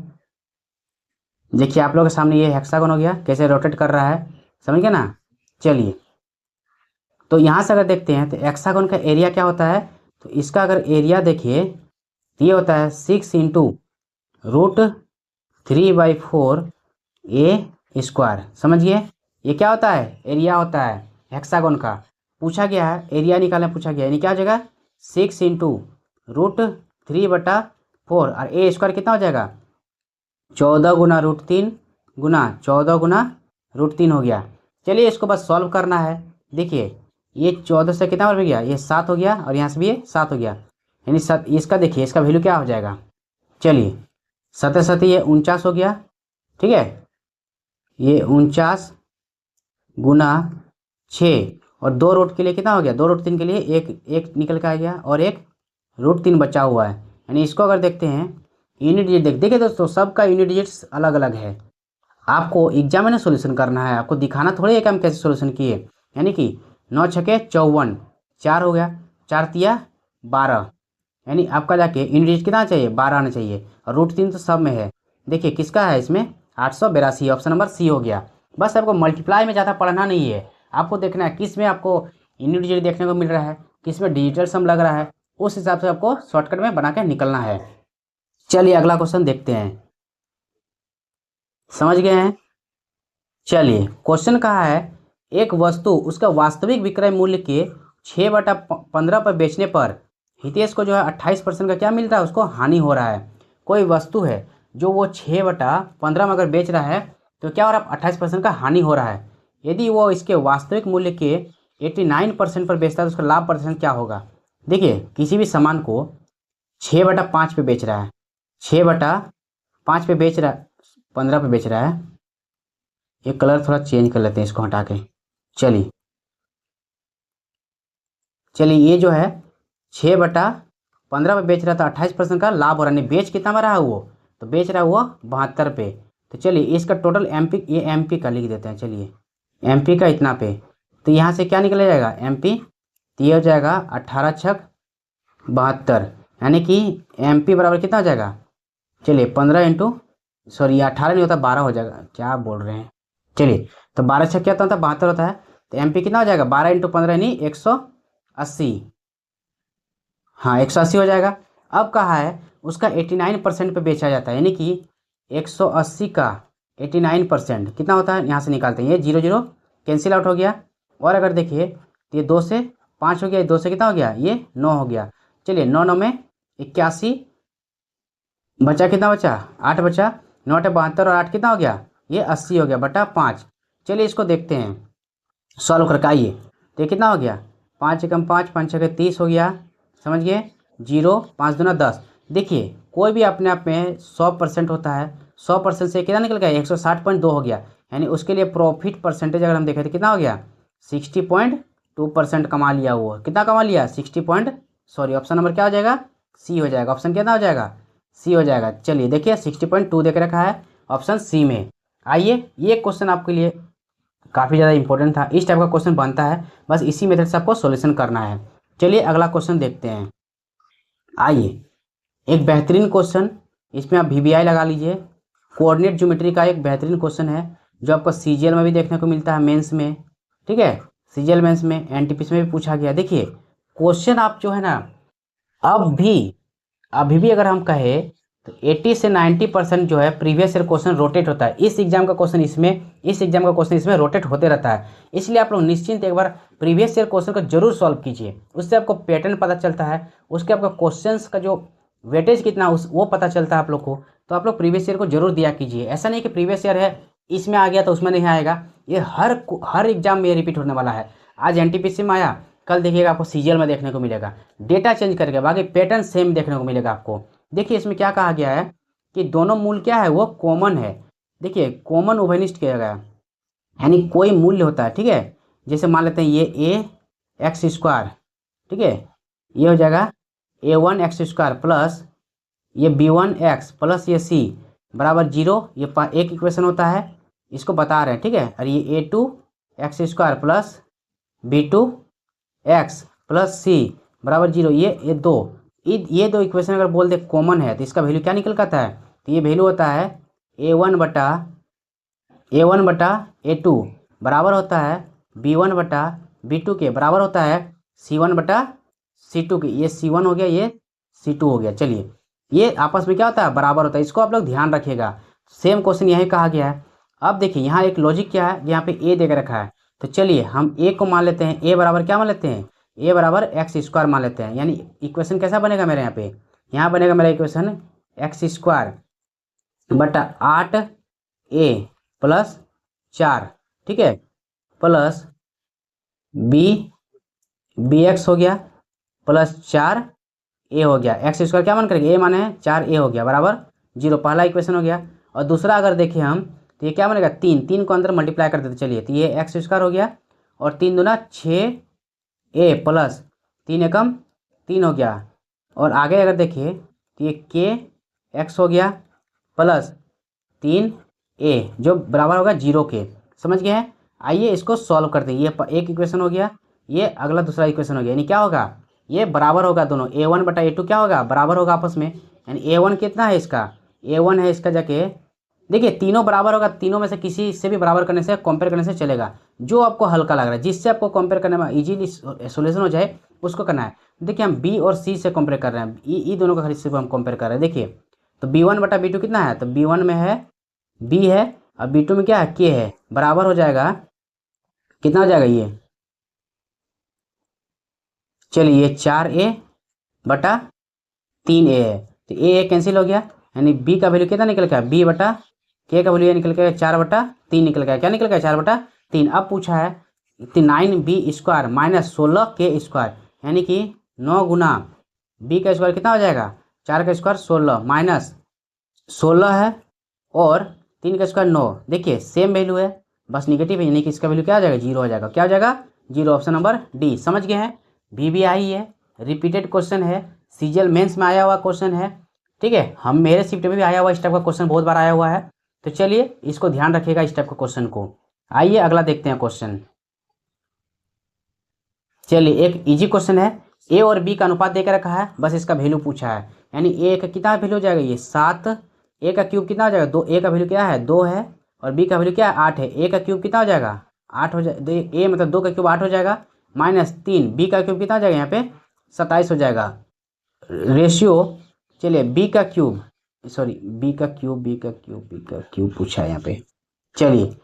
A: देखिए आप लोगों के सामने ये हेक्सागोन हो गया, कैसे रोटेट कर रहा है। समझ गए ना? चलिए, तो यहाँ से अगर देखते हैं तो हेक्सागोन का एरिया क्या होता है? तो इसका अगर एरिया देखिए तो ये होता है 6 × √3/4 ए स्क्वायर। समझिए, ये क्या होता है? एरिया होता है हेक्सागोन का। पूछा गया है एरिया निकालना, पूछा गया है, यानी क्या हो जाएगा? 6 × √3/4 और ए स्क्वायर कितना हो जाएगा? 14 × √3 गुना 14 × √3 हो गया। चलिए इसको बस सॉल्व करना है। देखिए ये 14 से कितना बढ़ गया? ये 7 हो गया और यहाँ से भी ये 7 हो गया, यानी इसका देखिए इसका वैल्यू क्या हो जाएगा? चलिए 7 ये 49 हो गया। ठीक है, ये 49 गुना 6 और 2 रूट के लिए कितना हो गया? 2 √3 के लिए एक एक निकल के आ गया और एक √3 बचा हुआ है। यानी इसको अगर देखते हैं यूनिट डिजिट, देखिए दोस्तों सबका यूनिट डिजिट्स अलग अलग है। आपको एग्जाम में ना सोल्यूशन करना है, आपको दिखाना थोड़ी है कि हम कैसे सोल्यूशन किए। यानी कि 9 × 6 = 54, 4 हो गया, 4 × 3 = 12, यानी आपका जाके यूनिट डिजिट कितना चाहिए? 12 आना चाहिए। और √3 तो सब में है। देखिए किसका है इसमें? 882, ऑप्शन नंबर सी हो गया। बस आपको मल्टीप्लाई में ज़्यादा पढ़ना नहीं है, आपको देखना है किस में आपको यूनिट डिजिट देखने को मिल रहा है, किस में डिजिटल सम लग रहा है, उस हिसाब से आपको शॉर्टकट में बना के निकलना है। चलिए अगला क्वेश्चन देखते हैं। समझ गए हैं? चलिए क्वेश्चन कहा है, एक वस्तु उसका वास्तविक विक्रय मूल्य के 6/15 पर बेचने पर हितेश को जो है 28% का क्या मिल रहा है? उसको हानि हो रहा है। कोई वस्तु है जो वो 6/15 में अगर बेच रहा है तो क्या हो रहा है? 28% का हानि हो रहा है। यदि वो इसके वास्तविक मूल्य के 89% पर बेचता है तो उसका लाभ परसेंट क्या होगा? देखिए किसी भी सामान को 6/5 पे बेच रहा है, 6/5 पे बेच रहा है, 15 पे बेच रहा है। ये कलर थोड़ा चेंज कर लेते हैं इसको हटा के। चलिए चलिए, ये जो है 6/15 पे बेच रहा था, 28% का लाभ हो रहा है। नहीं, बेच कितना में रहा है वो? तो बेच रहा है वो 72 पे। तो चलिए इसका टोटल एमपी, ये एमपी का लिख देते हैं। चलिए एमपी का इतना पे, तो यहाँ से क्या निकल जाएगा? एमपी, तो ये हो जाएगा 18×6 = 72, यानी कि एमपी बराबर कितना हो जाएगा? चलिए 15 इंटू, सॉरी 18 नहीं होता, 12 हो जाएगा, क्या बोल रहे हैं। चलिए तो 12×6 क्या होता है? 72 होता है। तो एमपी कितना हो जाएगा? 12 × 15 यानी 180। हाँ 180 हो जाएगा। अब कहा है उसका 89% पे बेचा जाता है, यानी कि 180 का 89% कितना होता है? यहाँ से निकालते हैं, ये 0 0 कैंसिल आउट हो गया। और अगर देखिए तो ये 2 से 5 हो गया, 2 से कितना हो गया? ये 9 हो गया। चलिए 9 9 में 81, बचा कितना? बचा 8 बचा। 9 × 8 = 72 और 8 कितना हो गया? ये 80 हो गया बटा 5। चलिए इसको देखते हैं सॉल्व करके। आइए तो ये कितना हो गया? 5 × 5 = 5 × 6 = 30 हो गया। समझ गए? 0 5 दूना 10। देखिए कोई भी अपने आप में 100% होता है, 100% से कितना निकल गया? 160.2 हो गया। यानी उसके लिए प्रॉफिट परसेंटेज अगर हम देखें तो कितना हो गया? 60.2% कमा लिया। वो कितना कमा लिया? 60 पॉइंट, सॉरी ऑप्शन नंबर क्या हो जाएगा? सी हो जाएगा। ऑप्शन कितना हो जाएगा? सी हो जाएगा। चलिए देखिए 60.2 देख रखा है ऑप्शन सी में। आइए ये क्वेश्चन आपके लिए काफ़ी ज़्यादा इंपॉर्टेंट था, इस टाइप का क्वेश्चन बनता है, बस इसी मेथड से आपको सॉल्यूशन करना है। चलिए अगला क्वेश्चन देखते हैं। आइए एक बेहतरीन क्वेश्चन, इसमें आप वीवीआई लगा लीजिए। कोऑर्डिनेट ज्योमेट्री का एक बेहतरीन क्वेश्चन है जो आपको सीजीएल में भी देखने को मिलता है, मेंस में, ठीक है, सीजीएल मेंस में, एनटीपीसी में भी पूछा गया। देखिए क्वेश्चन आप जो है ना, अब भी अभी भी अगर हम कहें तो 80 से 90% जो है प्रीवियस ईयर क्वेश्चन रोटेट होता है। इस एग्जाम का क्वेश्चन इसमें, इस एग्जाम का क्वेश्चन इसमें रोटेट होते रहता है। इसलिए आप लोग निश्चिंत एक बार प्रीवियस ईयर क्वेश्चन को जरूर सॉल्व कीजिए, उससे आपको पैटर्न पता चलता है, उसके आपका क्वेश्चंस का जो वेटेज कितना उस वो पता चलता है आप लोग को। तो आप लोग प्रीवियस ईयर को जरूर दिया कीजिए। ऐसा नहीं कि प्रीवियस ईयर है इसमें आ गया तो उसमें नहीं आएगा, ये हर एग्जाम में रिपीट होने वाला है। आज एनटीपीसी में आया, कल देखिएगा आपको सीजीएल में देखने को मिलेगा, डेटा चेंज करके, बाकी पैटर्न सेम देखने को मिलेगा आपको। देखिए इसमें क्या कहा गया है कि दोनों मूल क्या है, वो कॉमन है। देखिए कॉमन उभयनिष्ठ किया गया, यानी कोई मूल्य होता है, ठीक है। जैसे मान लेते हैं ये ए एक्स स्क्वायर, ठीक है, ये हो जाएगा A1 एक्स स्क्वायर प्लस ये B1 एक्स प्लस ये C बराबर 0। ये एक इक्वेशन होता है, इसको बता रहे हैं, ठीक है। और ये A2 x square plus B2 x plus C बराबर 0, ये दो इक्वेशन अगर बोल दे कॉमन है तो इसका वैल्यू क्या निकल कर आता है, तो ये वैल्यू होता है A1 बटा A2 बराबर होता है B1 बटा B2 के बराबर होता है C1 बटा C2 के। ये C1 हो गया, ये C2 हो गया। चलिए ये आपस में क्या होता है, बराबर होता है, इसको आप लोग ध्यान रखिएगा। सेम क्वेश्चन यही कहा गया है। अब देखिए यहाँ एक लॉजिक क्या है, यहाँ पे ए देकर रखा है, तो चलिए हम ए को मान लेते हैं, ए बराबर क्या मान लेते हैं, ए बराबर एक्स स्क्वायर मान लेते हैं। यानी इक्वेशन कैसा बनेगा मेरे यहाँ बनेगा मेरा इक्वेशन एक्स स्क्वायर बटा 8a प्लस 4, ठीक है, प्लस बी एक्स हो गया प्लस 4a हो गया। एक्स स्क्वायर क्या मान करेंगे, ए माने 4a हो गया बराबर 0, पहला इक्वेशन हो गया। और दूसरा अगर देखिए हम तो ये क्या बनेगा, 3 को अंदर मल्टीप्लाई कर देते चलिए, तो ये एक्स स्क्वायर हो गया और 3 दूना 6a प्लस 3 एकम 3 हो गया। और आगे अगर देखिए तो ये के एक्स हो गया प्लस 3a जो बराबर होगा 0 के। समझ गए हैं। आइए इसको सॉल्व करते हैं। ये एक इक्वेशन हो गया, ये अगला दूसरा इक्वेशन हो गया, यानी क्या होगा, ये बराबर होगा दोनों, A1 बटा A2 क्या होगा, बराबर होगा आपस में। यानी A1 कितना है इसका, A1 है इसका, जाके देखिए तीनों बराबर होगा, तीनों में से किसी से भी बराबर करने से, कंपेयर करने से चलेगा, जो आपको हल्का लग रहा है, जिससे आपको कंपेयर करने में इजीली सोल्यूशन हो जाए उसको करना है। देखिए हम बी और सी से कंपेयर कर रहे हैं, ई दोनों का सिर्फ हम कंपेयर कर रहे हैं। देखिए तो B1 बटा B2 कितना है, तो B1 में है B है और B2 में क्या है, K है, बराबर हो जाएगा, कितना हो जाएगा ये, चलिए ये 4a बटा 3a है, तो a कैंसिल हो गया, यानी b का वैल्यू कितना निकल गया, b बटा k का वैल्यू निकल गया 4 बटा 3 निकल गया। क्या निकल गया, 4 बटा 3। अब पूछा है 9b square minus 16k square, यानी कि 9 गुना b का स्क्वायर कितना हो जाएगा, 4 का स्क्वायर 16 माइनस 16 है और 3 का स्क्वायर 9। देखिए सेम वैल्यू है, बस निगेटिव है, यानी कि इसका वैल्यू क्या आ जाएगा, 0 हो जाएगा। क्या हो जाएगा, 0। Option number D. समझ गए हैं। वीवीआई है, रिपीटेड क्वेश्चन है, सीजीएल मेंस में आया हुआ क्वेश्चन है, ठीक है। हम मेरे शिफ्ट में भी आया हुआ इस टाइप का क्वेश्चन बहुत बार आया हुआ है, तो चलिए इसको ध्यान रखिएगा इस टाइप का क्वेश्चन को। आइए अगला देखते हैं क्वेश्चन। चलिए एक इजी क्वेश्चन है, ए और बी का अनुपात देकर रखा है, बस इसका वैल्यू पूछा है। यानी ए का कितना वैल्यू हो जाएगा, ये 7, ए का क्यूब कितना हो जाएगा, 2, ए का वैल्यू क्या है 2 है और बी का वैल्यू क्या है 8 है। ए का क्यूब कितना हो जाएगा 8 हो जाएगा, ए मतलब 2 का क्यूब 8 हो जाएगा माइनस 3, बी का क्यूब कितना हो जाएगा यहाँ पे 27 हो जाएगा। रेशियो चलिए बी का क्यूब पूछा है यहाँ पे। चलिए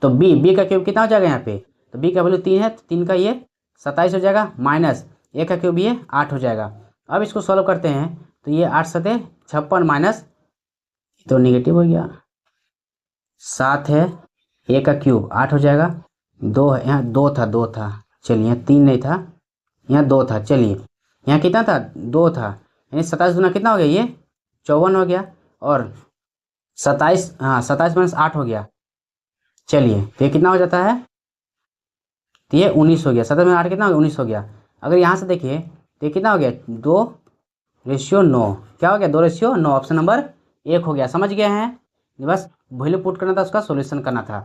A: तो बी का क्यूब कितना हो जाएगा यहाँ पे, तो बी का वैल्यू 3 है, तो 3 का ये 27 हो जाएगा माइनस ए का क्यूब ये 8 हो जाएगा। अब इसको सॉल्व करते हैं तो ये 8 सते 56 माइनस तो निगेटिव हो गया, 7 है, ए का क्यूब 8 हो जाएगा, 2 है, यहाँ 2 था, चलिए यहाँ 3 नहीं था, यहाँ 2 था, चलिए यहाँ कितना था 2 था, यानी 27 गुना कितना हो गया, ये 54 हो गया और 27, हाँ 27 माइनस 8 हो गया। चलिए तो ये कितना हो जाता है, तो ये 19 हो गया, 27 में 8 कितना हो गया 19 हो गया। अगर यहाँ से देखिए तो ये कितना हो गया 2:9, क्या हो गया 2:9। ऑप्शन नंबर 1 हो गया। समझ गए हैं, बस वैल्यू पुट करना था, उसका सॉल्यूशन करना था।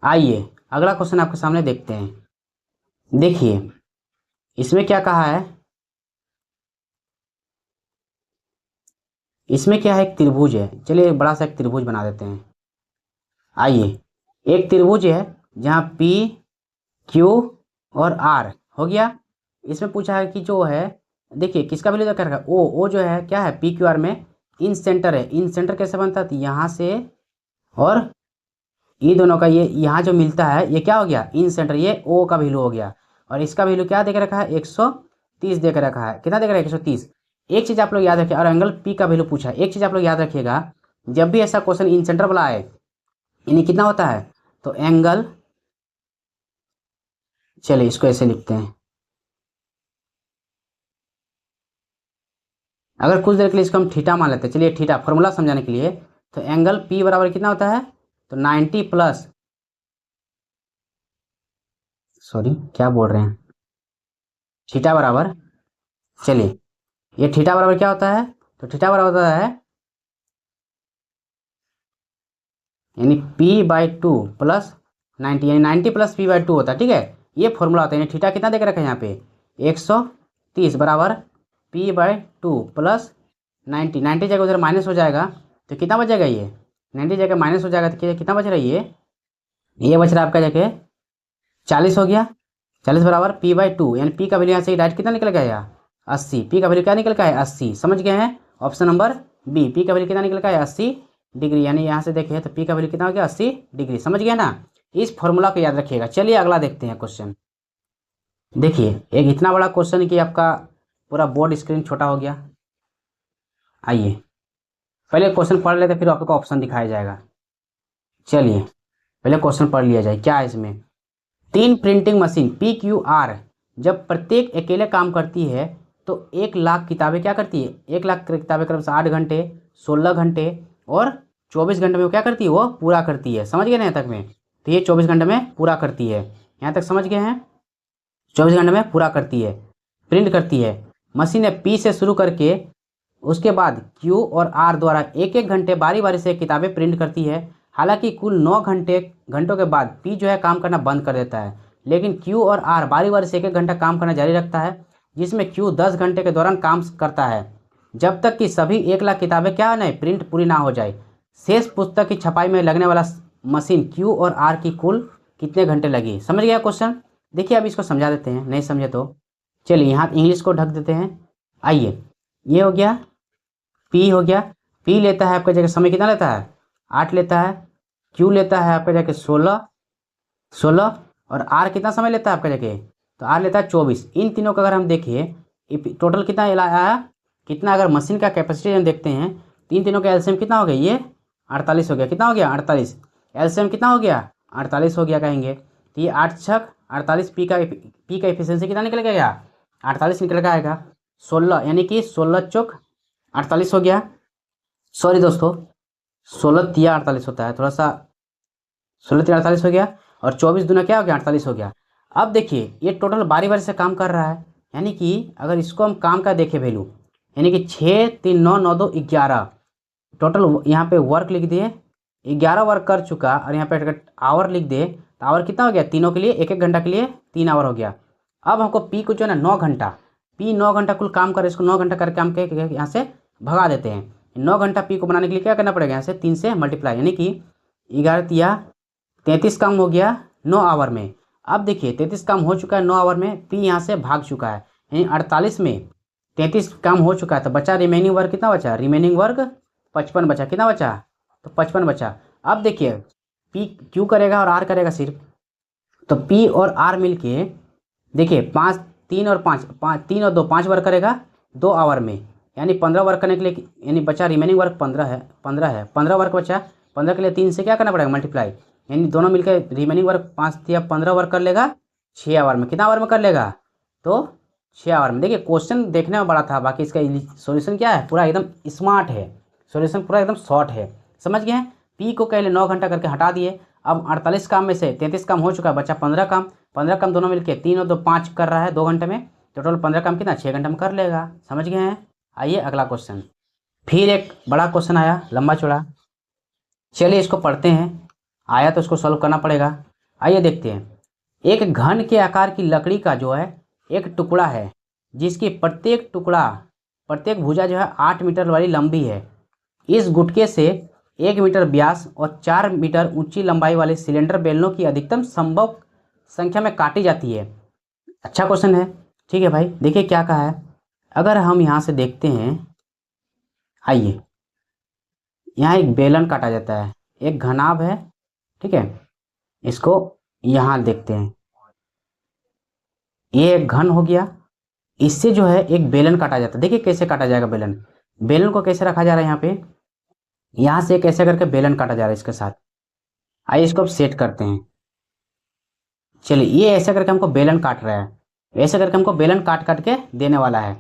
A: आइए अगला क्वेश्चन आपके सामने देखते हैं। देखिए इसमें क्या कहा है, इसमें क्या है, एक त्रिभुज है। चलिए एक बड़ा सा एक त्रिभुज बना देते हैं। आइए एक त्रिभुज है जहाँ पी क्यू और आर हो गया। इसमें पूछा है कि जो है, देखिए किसका वैल्यू क्या रखा है, ओ जो है क्या है पी क्यू आर में इन सेंटर है। इन सेंटर कैसे बनता है, तो यहाँ से और ये दोनों का ये यहाँ जो मिलता है ये क्या हो गया इन सेंटर, ये ओ का वैल्यू हो गया। और इसका वैल्यू क्या दे के रखा है 130 दे के रखा है। कितना दे के रखा है 130। एक चीज़ आप लोग याद रखिए, और एंगल पी का वैल्यू पूछा है। एक चीज़ आप लोग याद रखिएगा, जब भी ऐसा क्वेश्चन इन सेंटर वाला आए यानी कितना होता है, तो एंगल, चलिए इसको ऐसे लिखते हैं। अगर कुछ देर के लिए इसको हम थीटा मान लेते हैं, चलिए थीटा फॉर्मूला समझाने के लिए, तो एंगल पी बराबर कितना होता है, तो 90 प्लस, सॉरी क्या बोल रहे हैं, थीटा बराबर, चलिए ये थीटा बराबर क्या होता है, तो थीटा बराबर होता है यानी p/2 प्लस 90, यानी 90 प्लस p/2 होता है। ठीक है, ये फॉर्मूला होता है। यानी थीटा कितना देकर रखा है यहाँ पे 130 बराबर p/2 प्लस 90 जगह उधर माइनस हो जाएगा तो कितना बचेगा, ये 90 जगह माइनस हो जाएगा तो कितना बच रहा है, ये बच रहा है आपका जगह 40 हो गया। 40 बराबर p/2, यानी p का वैल्यू यहाँ से डायरेक्ट कितना निकल गया 80। p का वैल्यू क्या निकल गया है 80, समझ गए हैं। ऑप्शन नंबर बी, p का वैल्यू कितना निकल गया है 80 डिग्री, यानी यहाँ से देखिए तो p का वैल्यू कितना हो गया 80 डिग्री, समझ गए ना। इस फॉर्मूला को याद रखिएगा। चलिए अगला देखते हैं क्वेश्चन। देखिए एक इतना बड़ा क्वेश्चन कि आपका पूरा बोर्ड स्क्रीन छोटा हो गया। आइए पहले क्वेश्चन पढ़ लेते फिर आपको ऑप्शन दिखाया जाएगा। चलिए पहले क्वेश्चन पढ़ लिया जाए। क्या है इसमें, 3 प्रिंटिंग मशीन PQR जब प्रत्येक अकेले काम करती है तो 1 लाख किताबें क्या करती है, 1 लाख किताबें क्रम से 8 घंटे, 16 घंटे और 24 घंटे में वो क्या करती है, वो पूरा करती है। समझ गए ना यहाँ तक में, तो ये 24 घंटे में पूरा करती है। यहाँ तक समझ गए हैं, 24 घंटे में पूरा करती है, प्रिंट करती है। मशीन है P से शुरू करके उसके बाद Q और R द्वारा 1-1 घंटे बारी बारी से किताबें प्रिंट करती है। हालांकि कुल 9 घंटों के बाद P जो है काम करना बंद कर देता है, लेकिन Q और R बारी बारी से 1-1 घंटा काम करना जारी रखता है, जिसमें Q 10 घंटे के दौरान काम करता है, जब तक कि सभी 1 लाख किताबें क्या नहीं प्रिंट पूरी ना हो जाए। शेष पुस्तक की छपाई में लगने वाला मशीन Q और R की कुल कितने घंटे लगी। समझ गया क्वेश्चन। देखिए अब इसको समझा देते हैं, नहीं समझे तो चलिए यहाँ इंग्लिश को ढक देते हैं। आइए ये हो गया P हो गया, P लेता है आपका जगह समय कितना लेता है 8 लेता है, Q लेता है आपका जगह 16 और R कितना समय लेता है आपका जगह, तो R लेता है 24। इन तीनों का अगर हम देखिए टोटल कितना आया, कितना अगर मशीन का कैपेसिटी हम देखते हैं, तीन तीनों का एलसीएम कितना हो गया, ये 48 हो गया। कितना हो गया 48, एलसीएम कितना हो गया 48 हो गया कहेंगे, तो ये 8 छक 48, पी का एफिशिएंसी कितना निकल गया 48 निकल के आएगा 16, यानी कि 16 चौक 48 हो गया। सॉरी दोस्तों 16 तिया 48 होता है, थोड़ा सा 16 तिया 48 हो गया और 24 दूना क्या हो गया 48 हो गया। अब देखिए ये टोटल बारी बारी से काम कर रहा है, यानी कि अगर इसको हम काम का देखें वैल्यू, यानी कि 6 3 9 9 2 11 टोटल यहाँ पे वर्क लिख दिए, 11 वर्क कर चुका। और यहाँ पे अगर आवर लिख दे तो आवर कितना हो गया, तीनों के लिए 1-1 घंटा के लिए 3 आवर हो गया। अब हमको पी को जो है ना 9 घंटा, पी 9 घंटा कुल काम करे, इसको 9 घंटा करके काम के यहाँ से भगा देते हैं। 9 घंटा पी को बनाने के लिए क्या करना पड़ेगा, यहाँ से 3 से मल्टीप्लाई, यानी कि 11 तिया 33 काम हो गया 9 आवर में। अब देखिए 33 काम हो चुका है 9 आवर में, पी यहाँ से भाग चुका है, यानी 48 में 33 काम हो चुका है, तो बचा रिमेनिंग वर्क कितना बचा, रिमेनिंग वर्क 55 बचा। कितना बचा, तो 55 बचा। अब देखिए पी क्यू करेगा और आर करेगा सिर्फ, तो पी और आर मिलके देखिए 5 3 और 5 3 और 2 5 वर्क करेगा 2 आवर में, यानी 15 वर्क करने के लिए, यानी बचा रिमेनिंग वर्क 15 है 15 वर्क बचा। 15 के लिए 3 से क्या करना पड़ेगा मल्टीप्लाई, यानी दोनों मिलकर रिमेनिंग वर्क 5 या 15 वर्क कर लेगा 6 आवर में। कितना आवर में कर लेगा, तो 6 आवर में। देखिए क्वेश्चन देखने में बड़ा था, बाकी इसका सॉल्यूशन क्या है, पूरा एकदम स्मार्ट है, सॉल्यूशन पूरा एकदम शॉर्ट है। समझ गए हैं। पी को पहले 9 घंटा करके हटा दिए। अब 48 काम में से 33 काम हो चुका है, बचा 15 काम। 15 काम दोनों मिलके 3 और 2 5 कर रहा है 2 घंटे में, टोटल 15 काम कितना 6 घंटे में कर लेगा। समझ गए हैं। आइए अगला क्वेश्चन, फिर एक बड़ा क्वेश्चन आया लंबा चौड़ा, चलिए इसको पढ़ते हैं। आया तो इसको सॉल्व करना पड़ेगा। आइए देखते हैं। एक घन के आकार की लकड़ी का जो है एक टुकड़ा है जिसकी प्रत्येक भुजा जो है 8 मीटर वाली लंबी है। इस गुटके से 1 मीटर व्यास और 4 मीटर ऊंची लंबाई वाले सिलेंडर बेलनों की अधिकतम संभव संख्या में काटी जाती है। अच्छा क्वेश्चन है। ठीक है भाई, देखिए क्या कहा है। अगर हम यहाँ से देखते हैं, आइए यहाँ एक बेलन काटा जाता है, एक घनाभ है, ठीक है। इसको यहाँ देखते हैं, ये एक घन हो गया। इससे जो है एक बेलन काटा जाता है। देखिए कैसे काटा जाएगा बेलन। बेलन को कैसे रखा जा रहा है यहाँ पे, यहाँ से कैसे करके बेलन काटा जा रहा है इसके साथ। आइए इसको अब सेट करते हैं। चलिए ये ऐसे करके हमको बेलन काट रहा है, ऐसे करके हमको बेलन काट काट के देने वाला है।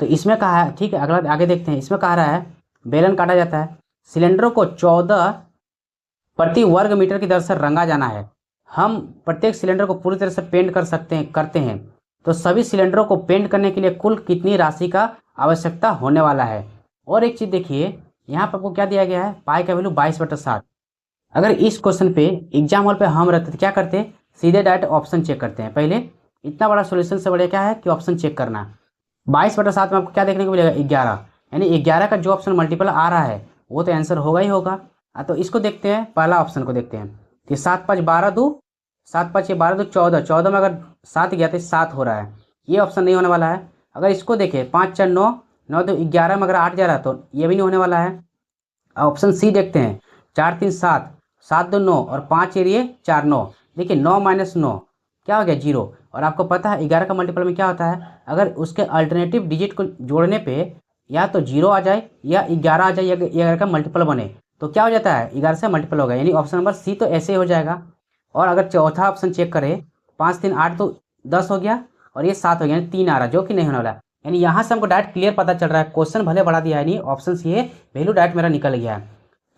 A: तो इसमें कहा है, ठीक है, अगला आगे देखते हैं। इसमें कहा रहा है बेलन काटा जाता है, सिलेंडरों को 14 प्रति वर्ग मीटर की दर से रंगा जाना है। हम प्रत्येक सिलेंडर को पूरी तरह से पेंट करते हैं। तो सभी सिलेंडरों को पेंट करने के लिए कुल कितनी राशि का आवश्यकता होने वाला है। और एक चीज़ देखिए, यहाँ पर आपको क्या दिया गया है, पाई का वैल्यू 22/7। अगर इस क्वेश्चन पे एग्जाम हॉल पे हम रहते तो क्या करते, सीधे डायरेक्ट ऑप्शन चेक करते हैं। पहले इतना बड़ा सोल्यूशन से बढ़िया क्या है कि ऑप्शन चेक करना। 22/7 में आपको क्या देखने को मिलेगा, 11। यानी 11 का जो ऑप्शन मल्टीपल आ रहा है वो तो आंसर होगा ही होगा। तो इसको देखते हैं, पहला ऑप्शन को देखते हैं कि 7 5 12 2, 7 5 12 2 14, 14 में अगर 7 गया तो 7 हो रहा है, ये ऑप्शन नहीं होने वाला है। अगर इसको देखें 5 4 9, 9 2 11 में अगर 8 जा रहा है तो ये भी नहीं होने वाला है। ऑप्शन सी देखते हैं, 4 3 7, 7 2 9 और 5 एरिए 4 9। देखिए 9 - 9 क्या हो गया, 0। और आपको पता है 11 का मल्टीपल में क्या होता है, अगर उसके अल्टरनेटिव डिजिट को जोड़ने पे या तो 0 आ जाए या 11 आ जाए या 11 का मल्टीपल बने तो क्या हो जाता है, 11 से मल्टीपल होगा। यानी ऑप्शन नंबर सी तो ऐसे ही हो जाएगा। और अगर चौथा ऑप्शन चेक करें, 5 3 8 तो 10 हो गया और ये 7 हो गया, यानी 3 आ रहा जो कि नहीं होने वाला। यानी यहाँ से हमको डायरेक्ट क्लियर पता चल रहा है, क्वेश्चन भले बढ़ा दिया है नहीं, ऑप्शन सी है, वैल्यू डायरेक्ट मेरा निकल गया है।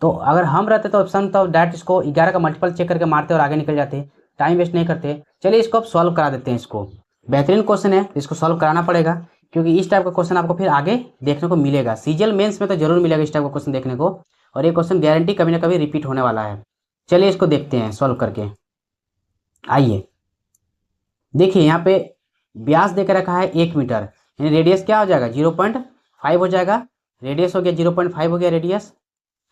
A: तो अगर हम रहते तो ऑप्शन तो डायरेक्ट इसको 11 का मल्टीपल चेक करके मारते और आगे निकल जाते, टाइम वेस्ट नहीं करते। चलिए इसको अब सॉल्व करा देते हैं। इसको बेहतरीन क्वेश्चन है, इसको सॉल्व कराना पड़ेगा क्योंकि इस टाइप का क्वेश्चन आपको फिर आगे देखने को मिलेगा। सीजीएल मेंस में तो जरूर मिलेगा इस टाइप का क्वेश्चन देखने को, और ये क्वेश्चन गारंटी कभी ना कभी रिपीट होने वाला है। चलिए इसको देखते हैं सॉल्व करके। आइए देखिए यहाँ पे व्यास देकर रखा है 1 मीटर, यानी रेडियस क्या हो जाएगा, 0.5 हो जाएगा। रेडियस हो गया 0.5 हो गया रेडियस।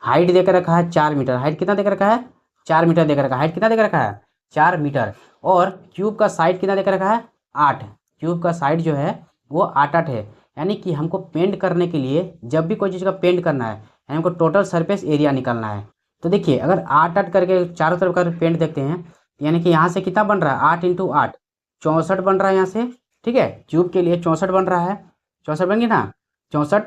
A: हाइट देकर रखा है 4 मीटर, हाइट कितना देकर रखा है, 4 मीटर देकर रखा है। हाइट कितना देकर रखा है, 4 मीटर। और क्यूब का साइड कितना देकर रखा है, 8। क्यूब का साइड जो है वो 8 है। यानी कि हमको पेंट करने के लिए, जब भी कोई चीज़ का पेंट करना है, हमको टोटल सरफेस एरिया निकालना है। तो देखिए अगर 8 करके चारों तरफ का पेंट देखते हैं, यानी कि यहाँ से कितना बन रहा है, 8 × 8 64 बन रहा है यहाँ से, ठीक है। क्यूब के लिए 64 बन रहा है, 64 बन गया ना। 64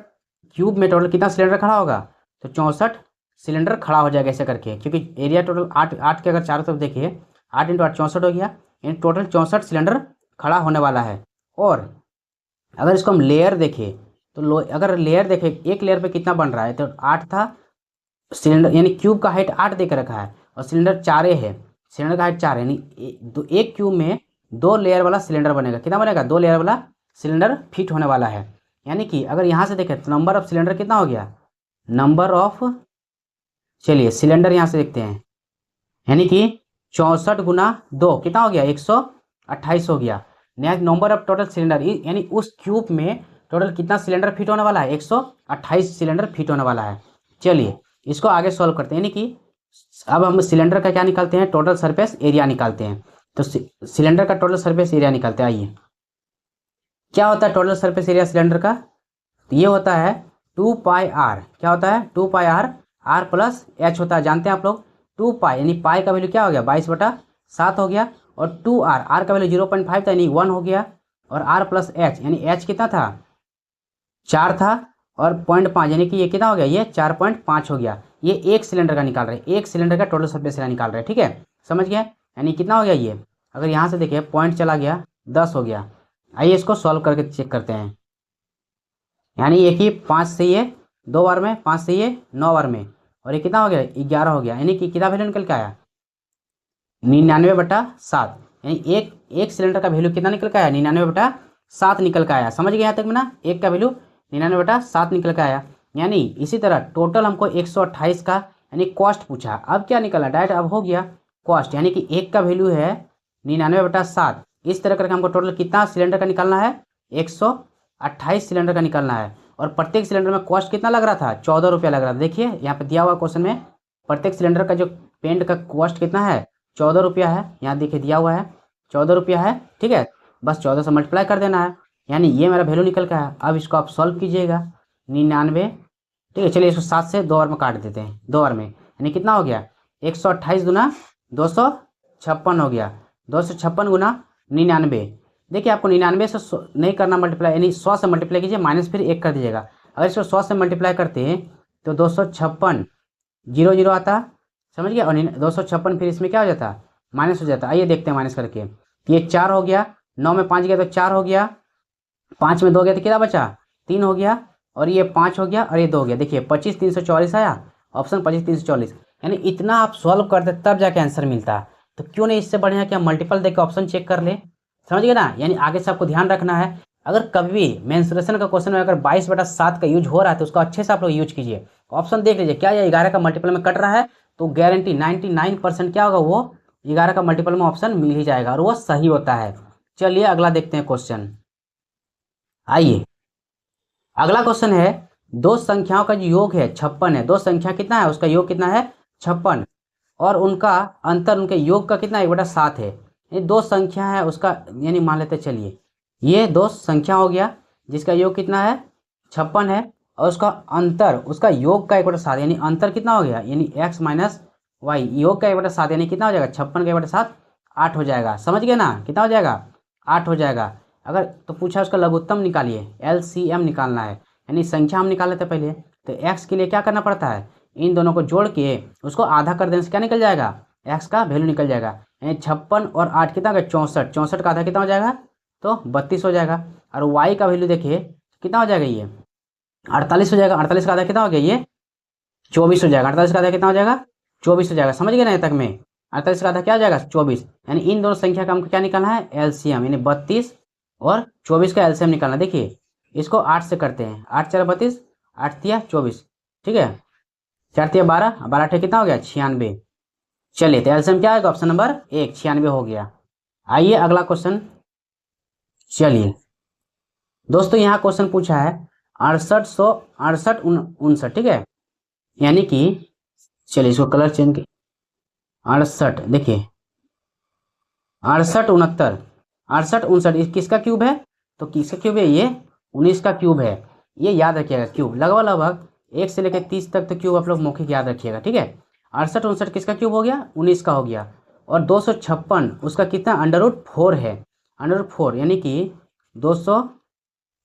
A: क्यूब में टोटल कितना सिलेंडर खड़ा होगा, तो 64 सिलेंडर खड़ा हो जाएगा ऐसे करके, क्योंकि एरिया टोटल 8 के अगर चारों तरफ देखिए, 8 × 8 64 हो गया, यानी टोटल 64 सिलेंडर खड़ा होने वाला है। और अगर इसको हम लेयर देखें तो अगर लेयर देखें, एक लेयर पे कितना बन रहा है, तो 8 था सिलेंडर, यानी क्यूब का हाइट 8 देकर रखा है और सिलेंडर 4 है, सिलेंडर का हाइट 4 है, यानी एक क्यूब में 2 लेयर वाला सिलेंडर बनेगा। कितना बनेगा, 2 लेयर वाला सिलेंडर फिट होने वाला है। यानी कि अगर यहाँ से देखें तो नंबर ऑफ सिलेंडर कितना हो गया, नंबर ऑफ, चलिए सिलेंडर यहाँ से देखते हैं, यानी कि 64 × 2 कितना हो गया, 128 हो गया। नया नंबर ऑफ टोटल सिलेंडर, यानी उस क्यूब में टोटल कितना सिलेंडर फिट होने वाला है, 128 सिलेंडर फिट होने वाला है। चलिए इसको आगे सॉल्व करते हैं, यानी कि अब हम सिलेंडर का क्या निकालते हैं, टोटल सरफेस एरिया निकालते हैं। तो सिलेंडर का टोटल सरफेस एरिया निकालते हैं। आइए क्या होता है टोटल सरफेस एरिया सिलेंडर का, तो ये होता है 2πr। क्या होता है, 2πr, r + h होता है, जानते हैं आप लोग। 2π यानी पाई का वैल्यू क्या हो गया, 22/7 हो गया। और 2r, r का वैल्यू 0.5 था यानी 1 हो गया। और r + h यानी h कितना था, 4 था, और 0.5 यानी कि ये कितना हो गया, ये 4.5 हो गया। ये एक सिलेंडर का निकाल रहे हैं, एक सिलेंडर का टोटल सरफेस एरिया निकाल रहे हैं, ठीक है, समझ गए। यानी कितना हो गया ये, अगर यहाँ से देखिए पॉइंट चला गया, 10 हो गया। आइए इसको सॉल्व करके चेक करते हैं। यानी एक ही 5 से ये 2 बार में, 5 से ये 9 बार में, और ये कितना हो गया, 11 हो गया। यानी कि कितना वैल्यू निकल के आया, 99/7। यानी एक सिलेंडर का वैल्यू कितना निकल के आया, 99/7 निकल के आया। समझ गए यहाँ तक में ना, एक का वैल्यू 99/7 निकल के आया। यानी इसी तरह टोटल हमको 128 का यानी कॉस्ट पूछा। अब क्या निकला, डायरेक्ट अब हो गया कॉस्ट, यानी कि एक का वैल्यू है 99/7। इस तरह करके हमको टोटल कितना सिलेंडर का निकालना है, 128 सिलेंडर का निकालना है। और प्रत्येक सिलेंडर में कॉस्ट कितना लग रहा था, 14 रुपया लग रहा था। देखिए यहाँ पे दिया हुआ क्वेश्चन में प्रत्येक सिलेंडर का जो पेंट का कॉस्ट कितना है, 14 रुपया है। यहाँ देखिए दिया हुआ है 14 रुपया है, ठीक है। बस 14 से मल्टीप्लाई कर देना है, यानी ये मेरा वैल्यू निकल का है। अब इसको आप सॉल्व कीजिएगा, 99, ठीक है। चलिए इसको 7 से 2 बार में काट देते हैं, 2 बार में, यानी कितना हो गया, 128 गुना 256 हो गया, 256 गुना 99। देखिए आपको 99 से नहीं करना मल्टीप्लाई, यानी 100 से मल्टीप्लाई कीजिए, माइनस फिर 1 कर दीजिएगा। अगर इसको 100 से मल्टीप्लाई करते हैं तो 256 0 0 आता, समझ गया। और 256 फिर इसमें क्या हो जाता, माइनस हो जाता। आइए देखते हैं माइनस करके। ये 4 हो गया, 9 में 5 गया तो 4 हो गया, 5 में 2 गया तो कितना बचा, 3 हो गया, और ये 5 हो गया, और ये 2 हो गया। देखिए 25 344 आया, ऑप्शन 25 344। यानी इतना आप सॉल्व करते तब जाके आंसर मिलता है। तो क्यों नहीं इससे बढ़िया कि हम मल्टीपल देकर ऑप्शन चेक कर ले, समझ गए ना। यानी आगे से आपको ध्यान रखना है, अगर कभी भी मेंसुरेशन का क्वेश्चन में अगर 22/7 का यूज हो रहा है तो उसको अच्छे से आप लोग यूज कीजिए। ऑप्शन देख लीजिए, क्या ये 11 का मल्टीपल में कट रहा है तो गारंटी 99% क्या होगा, वो 11 का मल्टीपल में ऑप्शन मिल ही जाएगा और वो सही होता है। चलिए अगला देखते हैं क्वेश्चन। आइए अगला क्वेश्चन है, दो संख्याओं का जो योग है 56 है। दो संख्या कितना है, उसका योग कितना है, 56, और उनका अंतर उनके योग का कितना है, 1/7 है। ये दो संख्या है उसका, यानी मान लेते चलिए ये दो संख्या हो गया जिसका योग कितना है, 56 है, और उसका अंतर उसका योग का 1/7, यानी अंतर कितना हो गया, यानी x माइनस वाई, योग का 1/7 यानी कितना हो जाएगा, 56 का 1/7 8 हो जाएगा। समझ गए ना, कितना हो जाएगा, 8 हो जाएगा। अगर तो पूछा उसका लघुत्तम निकालिए, LCM निकालना है, यानी संख्या हम निकाल लेते पहले। तो x के लिए क्या करना पड़ता है, इन दोनों को जोड़ के उसको आधा कर देने से क्या निकल जाएगा, x का वैल्यू निकल जाएगा। यानी 56 और 8 कितना होगा, 64, 64 का आधा कितना हो जाएगा, तो 32 हो जाएगा। और y का वैल्यू देखिए कितना हो जाएगा, ये 48 हो जाएगा। 48 का आधा कितना हो गया, ये 24 हो जाएगा। 48 का आधा कितना हो जाएगा, 24 हो जाएगा। समझ गए ना यहाँ तक में, 48 का आधा क्या हो जाएगा, 24। यानी इन दोनों संख्या का हमको क्या निकालना है, LCM, यानी 32 और 24 का LCM निकालना। देखिए इसको 8 से करते हैं, 8 4 32, 8 तिया 24, ठीक है, 4 तिया 12, 12 8 कितना हो गया, 96। चलिए तो LCM क्या आएगा, ऑप्शन नंबर 1, 96 हो गया। आइए अगला क्वेश्चन। चलिए दोस्तों यहाँ क्वेश्चन पूछा है 6868 59, ठीक है, यानी कि चलिए इसको कलर चेंज, 68, देखिए 68 69, 68 59 किसका क्यूब है, तो किसका क्यूब है, ये 19 का क्यूब है। ये याद रखिएगा, क्यूब लगभग 1 से लेकर 30 तक तो क्यूब आप लोग मौखिक याद रखिएगा, ठीक है। 68 59 किसका क्यूब हो गया, 19 का हो गया। और 256 उसका कितना, √4 है, √4, यानी कि 256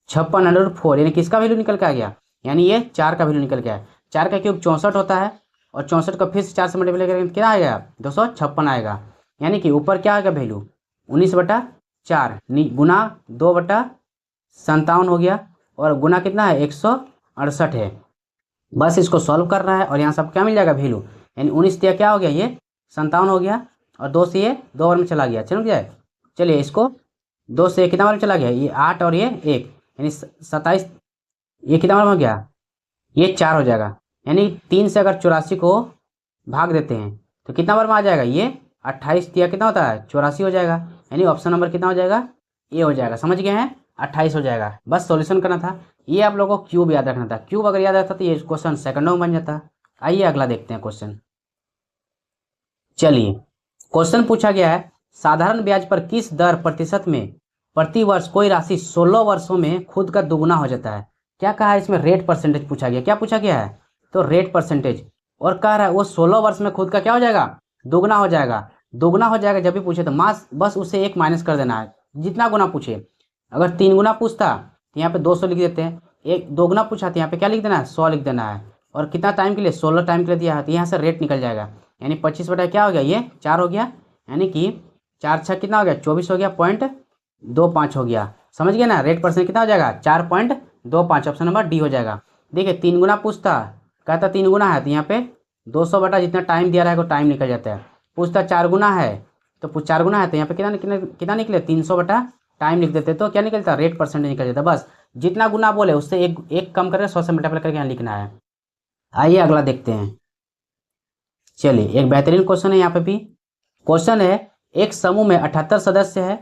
A: √4, यानी किसका वैल्यू निकल के आ गया, यानी ये 4 का वैल्यू निकल के आया। 4 का क्यूब 64 होता है, और 64 का फिर से 4 से मल्टीप्लाई करेंगे क्या आएगा, 256 आएगा। यानी कि ऊपर क्या आएगा वैल्यू, 19/4 गुना 2/57 हो गया, और गुना कितना है, 168 है। बस इसको सॉल्व करना है और यहाँ सब क्या मिल जाएगा वैल्यू, यानी 19 दिया क्या हो गया, ये 57 हो गया, और 2 से ये 2 बार में चला गया, चल जाए। चलिए इसको 2 से कितना बार में चला गया, ये 8 और ये 1, यानी 27, ये कितना बार में हो गया, ये 4 हो जाएगा। यानी 3 से अगर 84 को भाग देते हैं तो कितना बार में आ जाएगा, ये 28 दिया कितना होता है, 84 हो जाएगा। यानी ऑप्शन नंबर कितना हो जाएगा, ए हो जाएगा। समझ गए हैं, 28 हो जाएगा। बस सॉल्यूशन करना था। ये आप लोगों को क्यूब याद रखना था, क्यूब अगर याद रहता तो ये क्वेश्चन सेकंडों में बन जाता। आइए अगला देखते हैं क्वेश्चन। चलिए क्वेश्चन पूछा गया है, साधारण ब्याज पर किस दर प्रतिशत में प्रति वर्ष कोई राशि 16 वर्षों में खुद का दुगुना हो जाता है। क्या कहा है इसमें, रेट परसेंटेज पूछा गया। क्या पूछा गया है, तो रेट परसेंटेज, और कह रहा है वो 16 वर्ष में खुद का क्या हो जाएगा, दुगना हो जाएगा। दुगना हो जाएगा जब भी पूछे तो मास बस उसे 1 माइनस कर देना है, जितना गुना पूछे। अगर 3 गुना पूछता तो यहाँ पे 200 लिख देते हैं, 2 गुना पूछा तो यहाँ पे क्या लिख देना है, 100 लिख देना है। और कितना टाइम के लिए, 16 टाइम के लिए दिया है, तो यहाँ से रेट निकल जाएगा। यानी 25 बटा क्या हो गया, ये 4 हो गया, यानी कि 4 6 कितना हो गया, 24 हो गया, 0.25 हो गया। समझ गए ना, रेट परसेंट कितना हो जाएगा, 4.25, ऑप्शन नंबर डी हो जाएगा। देखिए 3 गुना पूछता, कहता 3 गुना है तो यहाँ पे 200 बटा जितना टाइम दिया रहेगा टाइम निकल जाता है। पूछता 4 गुना है, तो 4 गुना है तो यहाँ पे कितना निकले, 300 बटा टाइम लिख देते तो क्या निकलता, रेट परसेंट निकल जाता। बस जितना गुना बोले उससे एक कम करके 100 से मल्टीप्लाई करके यहाँ लिखना है। आइए अगला देखते हैं। चलिए एक बेहतरीन क्वेश्चन है यहाँ पे भी, क्वेश्चन है, एक समूह में 78 सदस्य है,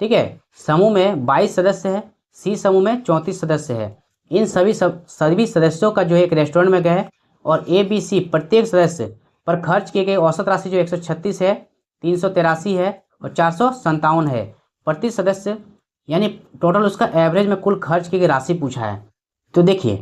A: ठीक है, समूह में 22 सदस्य है, सी समूह में 34 सदस्य है। इन सभी सदस्यों का जो है एक रेस्टोरेंट में गए और ए बी सी प्रत्येक सदस्य पर खर्च किए गए औसत राशि जो 136 है, 383 है और 457 है प्रति सदस्य, यानी टोटल उसका एवरेज में कुल खर्च की गई राशि पूछा है। तो देखिए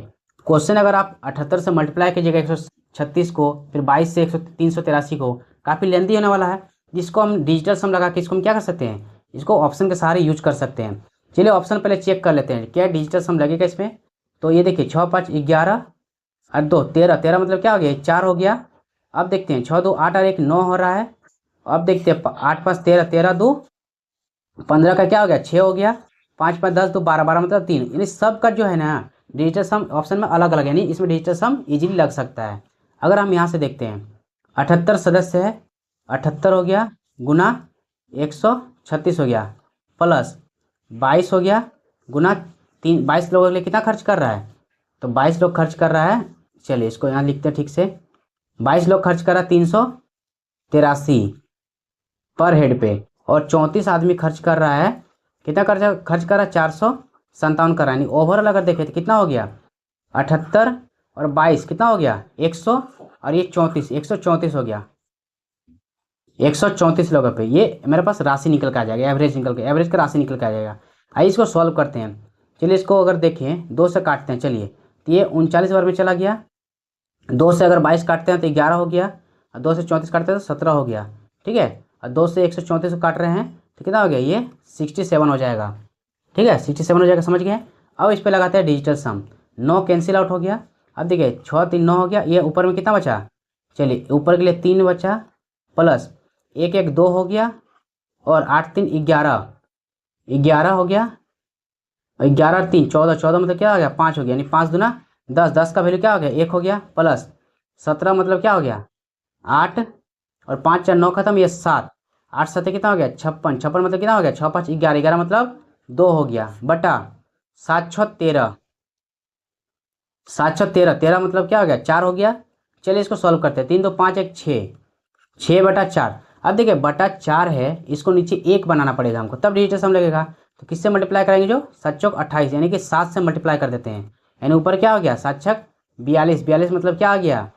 A: क्वेश्चन अगर आप 78 से मल्टीप्लाई कीजिएगा 136 को, फिर 22 से 383 को, काफ़ी लेंदी होने वाला है, जिसको हम डिजिटल सम लगा के इसको हम क्या कर सकते हैं, इसको ऑप्शन के सहारे यूज कर सकते हैं। चलिए ऑप्शन पहले चेक कर लेते हैं क्या डिजिटल सम लगेगा इसमें। तो ये देखिए 6 5 11 और 2 13, 13 मतलब क्या हो गया, 4 हो गया। अब देखते हैं 6 2 8 और 1 9 हो रहा है। अब देखते हैं 8 5 13, 13 2 15 का क्या हो गया, 6 हो गया। 5 5 10 2 12, 12 मतलब 3, यानी सबका जो है ना डिजिटल सम ऑप्शन में अलग अलग, यानी इसमें डिजिटल सम इजीली लग सकता है। अगर हम यहाँ से देखते हैं 78 सदस्य है, 78 हो गया गुना 136 हो गया प्लस 22 हो गया गुना 3, 22 लोगों के लिए कितना खर्च कर रहा है, तो 22 लोग खर्च कर रहा है। चलिए इसको यहाँ लिखते हैं ठीक से, 22 लोग खर्च कर रहा है 383 पर हेड पे, और 34 आदमी खर्च कर रहा है, कितना खर्च कर रहा है 457 कर रहा है। यानी ओवरऑल अगर देखें तो कितना हो गया, 78 और 22 कितना हो गया 100 और ये 34, 134 हो गया। 134 लोगों पे ये मेरे पास राशि निकल के आ जाएगा, एवरेज का राशि निकल के आ जाएगा। आइए इसको सॉल्व करते हैं। चलिए इसको अगर देखें 2 से काटते हैं, चलिए तो ये 39 बार में चला गया। 2 से अगर 22 काटते हैं तो 11 हो गया, और 2 से 34 काटते हैं तो 17 हो गया, ठीक है। और 2 से 134 को काट रहे हैं तो कितना हो गया, ये 67 हो जाएगा, ठीक है, 67 हो जाएगा, समझ गए। अब इस पर लगाते हैं डिजिटल सम। 9 कैंसिल आउट हो गया। अब देखिए 6 3 9 हो गया, ये ऊपर में कितना बचा, चलिए ऊपर के लिए 3 बचा प्लस 1 1 2 हो गया और 8 3 11, 11 हो गया, 11 3 14, 14 मतलब क्या हो गया 5 हो गया, यानी 5 दूना 10, 10 का वैल्यू क्या हो गया 1 हो गया प्लस 17 मतलब क्या हो गया 8 और 5 4 9 खत्म, ये 7, 8 7 कितना हो गया 56, 56 मतलब कितना हो गया 6 5 11, 11 मतलब 2 हो गया बटा 7 6 13, 7 6 13, 13 मतलब क्या हो गया 4 हो गया। चलिए इसको सॉल्व करते हैं, 3 2 5 1 6, 6 बटा 4। अब देखिए बटा 4 है, इसको नीचे 1 बनाना पड़ेगा हमको, तब डिजिटल सम लगेगा। तो किससे मल्टीप्लाई करेंगे, जो 7 चौक 28, यानी कि 7 से मल्टीप्लाई कर देते हैं, यानी ऊपर क्या हो गया 7 छक 42, 42 मतलब क्या आ गया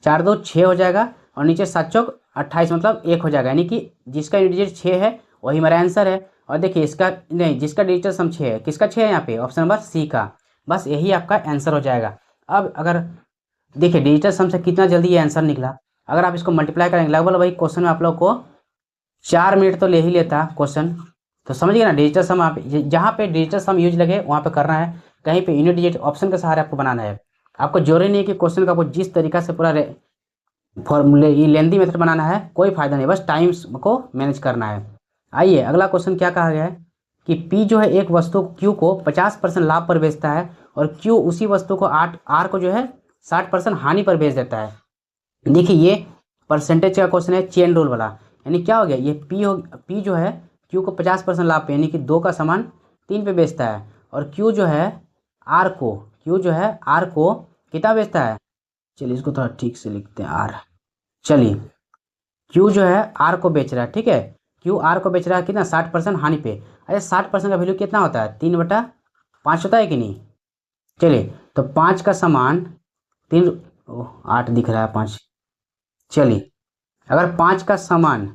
A: 4 2 6 हो जाएगा, और नीचे 7 चौक 28 मतलब 1 हो जाएगा, यानी कि जिसका डिजिट 6 है वही मेरा आंसर है। और देखिए इसका नहीं, जिसका डिजिटल सम 6 है, किसका 6 है यहाँ पे, ऑप्शन नंबर सी का, बस यही आपका आंसर हो जाएगा। अब अगर देखिए डिजिटल सम से कितना जल्दी ये आंसर निकला, अगर आप इसको मल्टीप्लाई करेंगे लगभग भाई क्वेश्चन में आप लोग को 4 मिनट तो ले ही लेता क्वेश्चन। तो समझिए ना डिजिटल सम आप जहाँ पे डिजिटल सम यूज लगे वहाँ पे करना है, कहीं पे यूनिट डिजिट ऑप्शन के सहारे आपको बनाना है। आपको जरूरी नहीं है कि क्वेश्चन का आपको जिस तरीका से पूरा फॉर्मूले ये लेंदी मेथड बनाना है, कोई फायदा नहीं, बस टाइम्स को मैनेज करना है। आइए अगला क्वेश्चन क्या कहा गया है कि P जो है एक वस्तु Q को 50% लाभ पर बेचता है और Q उसी वस्तु को R को जो है 60% हानि पर बेच देता है। देखिए ये परसेंटेज का क्वेश्चन है, चेन रूल वाला, यानी क्या हो गया ये P जो है Q को 50% लाभ पे यानी कि 2 का सामान 3 पे बेचता है, और Q जो है R को कितना बेचता है, चलिए इसको थोड़ा ठीक से लिखते हैं R। चलिए Q जो है R को बेच रहा है, ठीक है, Q R को बेच रहा है कितना 60% हानि पे। अरे 60% का वैल्यू कितना होता है 3/5 होता है कि नहीं। चलिए तो 5 का सामान 3, 8 दिख रहा है 5, चलिए अगर 5 का सामान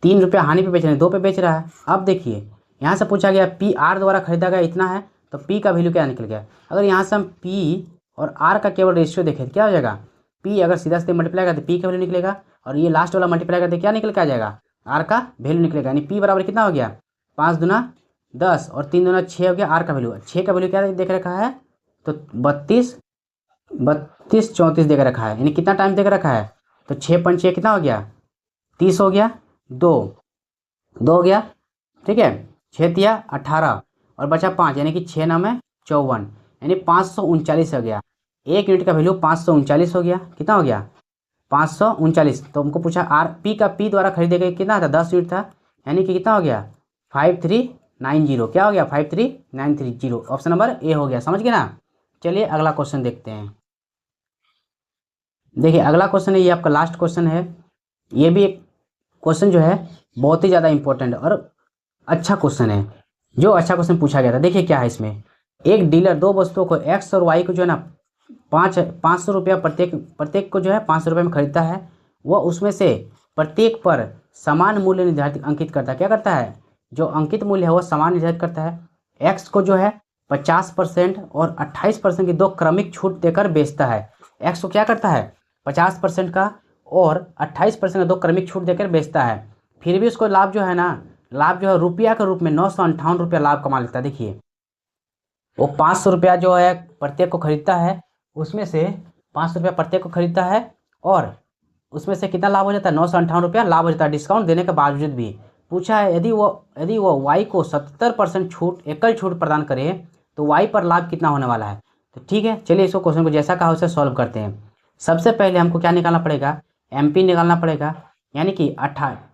A: 3 रुपया हानि पे बेच रहे हैं, 2 पे बेच रहा है। अब देखिए यहाँ से पूछा गया P R द्वारा खरीदा गया इतना है, तो P का वैल्यू क्या निकल गया। अगर यहाँ से हम P और R का केवल रेशियो देखें तो क्या हो जाएगा, P अगर सीधा सीधे मल्टीप्लाई करते P का वैल्यू निकलेगा, और ये लास्ट वाला मल्टीप्लाई करते क्या निकल के आ जाएगा R का वैल्यू निकलेगा, यानी P बराबर कितना हो गया 5 दूना 10 और 3 दूना 6 हो गया। R का वैल्यू, 6 का वैल्यू क्या देख रखा है, तो 32 34 देख रखा है, यानी कितना टाइम देख रखा है, तो 6 5 6 कितना हो गया 30 हो गया, 2 हो गया, ठीक है, 6 तिया 18 और बचा 5, यानी कि 6 नाम है 54, यानी 539 हो गया। 1 यूनिट का वैल्यू 539 हो गया, कितना हो गया 539। तो हमको पूछा P का P द्वारा खरीदे गए कितना था 10 यूनिट था, यानी कि कितना हो गया 5390, क्या हो गया 53930, ऑप्शन नंबर ए हो गया, समझ गए ना। चलिए अगला क्वेश्चन देखते हैं। देखिए अगला क्वेश्चन है, ये आपका लास्ट क्वेश्चन है, ये भी एक क्वेश्चन जो है बहुत ही ज़्यादा इंपॉर्टेंट और अच्छा क्वेश्चन है, जो अच्छा क्वेश्चन पूछा गया था। देखिए क्या है इसमें, एक डीलर दो वस्तुओं को एक्स और वाई को जो है ना 500 रुपया प्रत्येक को जो है 500 रुपये में खरीदता है। वह उसमें से प्रत्येक पर समान मूल्य निर्धारित अंकित करता है। क्या करता है, जो अंकित मूल्य है वह समान निर्धारित करता है। एक्स को जो है 50% और 28% की दो क्रमिक छूट देकर बेचता है। एक्स को क्या करता है, 50% का और 28% का दो क्रमिक छूट देकर बेचता है। फिर भी उसको लाभ जो है ना, लाभ जो है रुपया के रूप में 958 रुपया लाभ कमा लेता है। देखिए वो 500 रुपया जो है प्रत्येक को खरीदता है, उसमें से 500 रुपया प्रत्येक को खरीदता है और उसमें से कितना लाभ हो जाता है, 958 रुपया लाभ हो जाता है डिस्काउंट देने के बावजूद भी। पूछा है यदि वो वाई को 70% छूट एकल छूट प्रदान करे तो वाई पर लाभ कितना होने वाला है। तो ठीक है, चलिए इसको क्वेश्चन को जैसा कहा उसे सॉल्व करते हैं। सबसे पहले हमको क्या निकालना पड़ेगा, एमपी निकालना पड़ेगा, यानी कि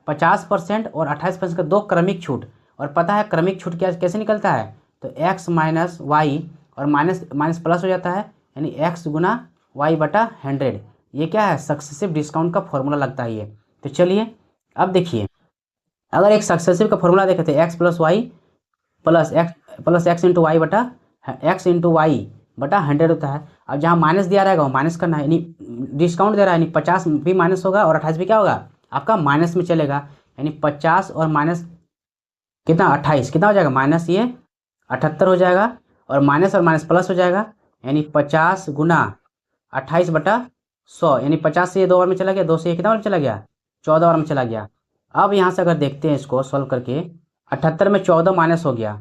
A: 50% और 28% का दो क्रमिक छूट। और पता है क्रमिक छूट क्या कैसे निकलता है, तो एक्स माइनस वाई और माइनस माइनस प्लस हो जाता है, यानी एक्स गुना वाई बटा 100। ये क्या है, सक्सेसिव डिस्काउंट का फॉर्मूला लगता है ये। तो चलिए अब देखिए, अगर एक सक्सेसिव का फॉर्मूला देखे तो X plus X into Y बटा एक्स इंटू वाई बटा 100 होता है। अब जहाँ माइनस दिया रहेगा वो माइनस करना है, यानी डिस्काउंट दे रहा है, यानी 50 भी माइनस होगा और 28 भी क्या होगा आपका माइनस में चलेगा। यानी 50 और माइनस कितना 28 कितना हो जाएगा, माइनस ये 78 हो जाएगा और माइनस प्लस हो जाएगा, यानी 50 गुना 28 बटा 100, यानी 50 से ये 2 बार में चला गया, 2 से ये कितना बार में चला गया, 14 बार में चला गया। अब यहाँ से अगर देखते हैं इसको सॉल्व करके, 78 में 14 माइनस हो गया,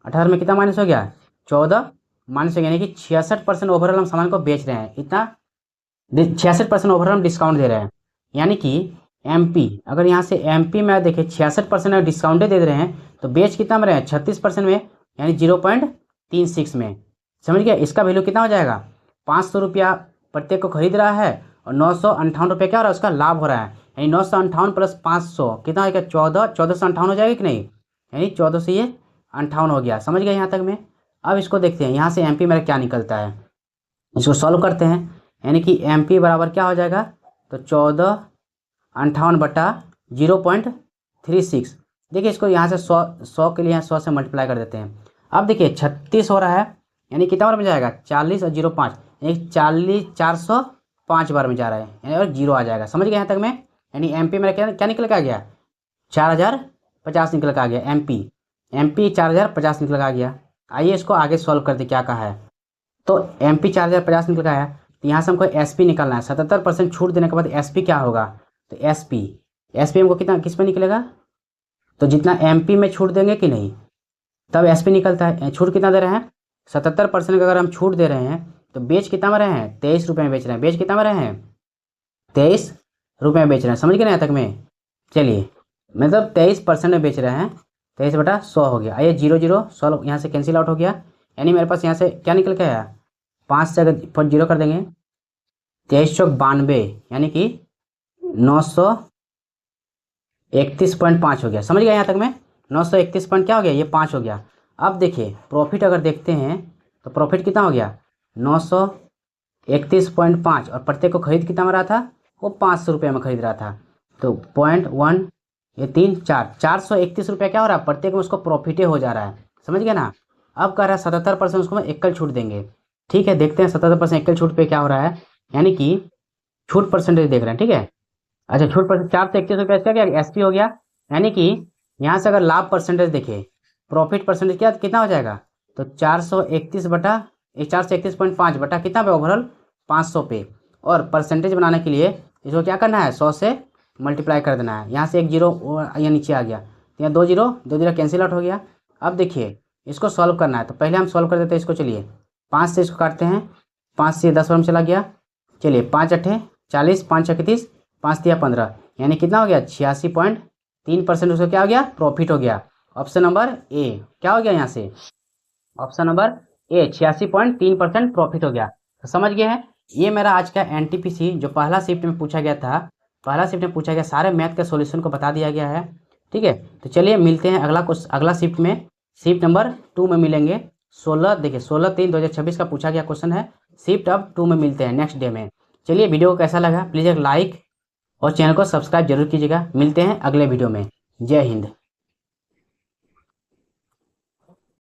A: 78 में कितना माइनस हो गया, 14 माइनस हो गया, यानी कि 66% ओवरऑल हम सामान को बेच रहे हैं। इतना 66% ओवरऑल हम डिस्काउंट दे रहे हैं। यानी कि एमपी, अगर यहाँ से एमपी में देखें 66% अगर डिस्काउंट दे रहे हैं तो बेच कितना में रहे हैं, 36% में, यानी 0.36 में। समझ गया, इसका वैल्यू कितना हो जाएगा, 500 रुपया प्रत्येक को खरीद रहा है और 958 रुपया क्या हो रहा है उसका लाभ हो रहा है। यानी 958 प्लस 500 कितना हो गया, 1458 हो जाएगा कि नहीं, यानी 14 से ये 58 हो गया। समझ गया यहाँ तक में। अब इसको देखते हैं यहाँ से एमपी मेरा क्या निकलता है, इसको सॉल्व करते हैं। यानी कि एमपी बराबर क्या हो जाएगा, तो 1458 बटा 0.36। देखिए इसको यहाँ से 100 के लिए 100 से मल्टीप्लाई कर देते हैं। अब देखिए 36 हो रहा है, यानी कितना बार में जाएगा, 40 और 0.5, यानी 405 बार में जा रहा है, यानी और 0 आ जाएगा। समझ गए यहाँ तक में। यानी एमपी मेरा क्या निकल के आ गया, 4050 निकल के आ गया। एमपी 4050 निकल के आ गया। आइए इसको आगे सॉल्व करते क्या कहा है। तो एमपी 4050 निकल के आया, तो यहाँ से हमको एसपी निकालना है। 77% छूट देने के बाद एसपी क्या होगा, तो एसपी हमको कितना किस पे निकलेगा, तो जितना एमपी में छूट देंगे कि नहीं तब एसपी निकलता है। छूट कितना दे रहे हैं, 77% का अगर हम छूट दे रहे हैं तो बेच कितना में रहे हैं, 23 रुपये में बेच रहे हैं। बेच कितना में रहे हैं, 23 रुपये में बेच रहे हैं। समझ गए ना यहाँ तक में। चलिए मतलब 23% में बेच रहे हैं, 23 बटा 100 हो गया। आइए 0 100 यहाँ से कैंसिल आउट हो गया, यानी मेरे पास यहाँ से क्या निकल के आया, 5 से अगर 0 कर देंगे 23 चौक 92, यानी कि 931.5 हो गया। समझ गया यहाँ तक में, 931 पॉइंट क्या हो गया, ये 5 हो गया। अब देखिए प्रॉफिट अगर देखते हैं तो प्रॉफिट कितना हो गया, 931.5, और प्रत्येक को खरीद कितना में रहा था, वो 500 रुपये में खरीद रहा था। तो 0.1 ये 3 4 431 रुपया क्या हो रहा है, प्रत्येक में उसको प्रॉफिटे हो जा रहा है। समझ गया ना। अब कह रहा है 77% उसको मैं एकल छूट देंगे। ठीक है, देखते हैं 77% एकल छूट पे क्या हो रहा है, यानी कि छूट परसेंटेज देख रहे हैं। ठीक है, अच्छा छूट परसेंट 431 रुपया इसका क्या एसपी हो गया, यानी कि यहाँ से अगर लाभ परसेंटेज देखें, प्रॉफिट परसेंटेज क्या कितना हो जाएगा, तो 431.5 बटा कितना पे ओवरऑल 500 पे। और परसेंटेज बनाने के लिए इसको क्या करना है, 100 से मल्टीप्लाई कर देना है। यहाँ से एक 0 यहाँ नीचे आ गया, तो यहाँ 2 0 कैंसिल आउट हो गया। अब देखिए इसको सॉल्व करना है, तो पहले हम सॉल्व कर देते हैं इसको। चलिए 5 से इसको काटते हैं, 5 से 10 बार में चला गया। चलिए 5 8 40, 5 31, 5 3 15, यानी कितना हो गया 86.3% उसका क्या हो गया, प्रॉफिट हो गया। ऑप्शन नंबर ए क्या हो गया, यहाँ से ऑप्शन नंबर ए 86.3% प्रॉफिट हो गया। तो समझ गए हैं। ये मेरा आज का एनटीपीसी जो पहला शिफ्ट में पूछा गया था, पहला शिफ्ट में पूछा गया सारे मैथ के सॉल्यूशन को बता दिया गया है। ठीक है, तो चलिए मिलते हैं अगला शिफ्ट में, शिफ्ट नंबर 2 में मिलेंगे। 16 देखिए 16/3/2026 का पूछा गया क्वेश्चन है। शिफ्ट अब 2 में मिलते हैं नेक्स्ट डे में। चलिए वीडियो को कैसा लगा प्लीज़ एक लाइक और चैनल को सब्सक्राइब जरूर कीजिएगा। मिलते हैं अगले वीडियो में। जय हिंद।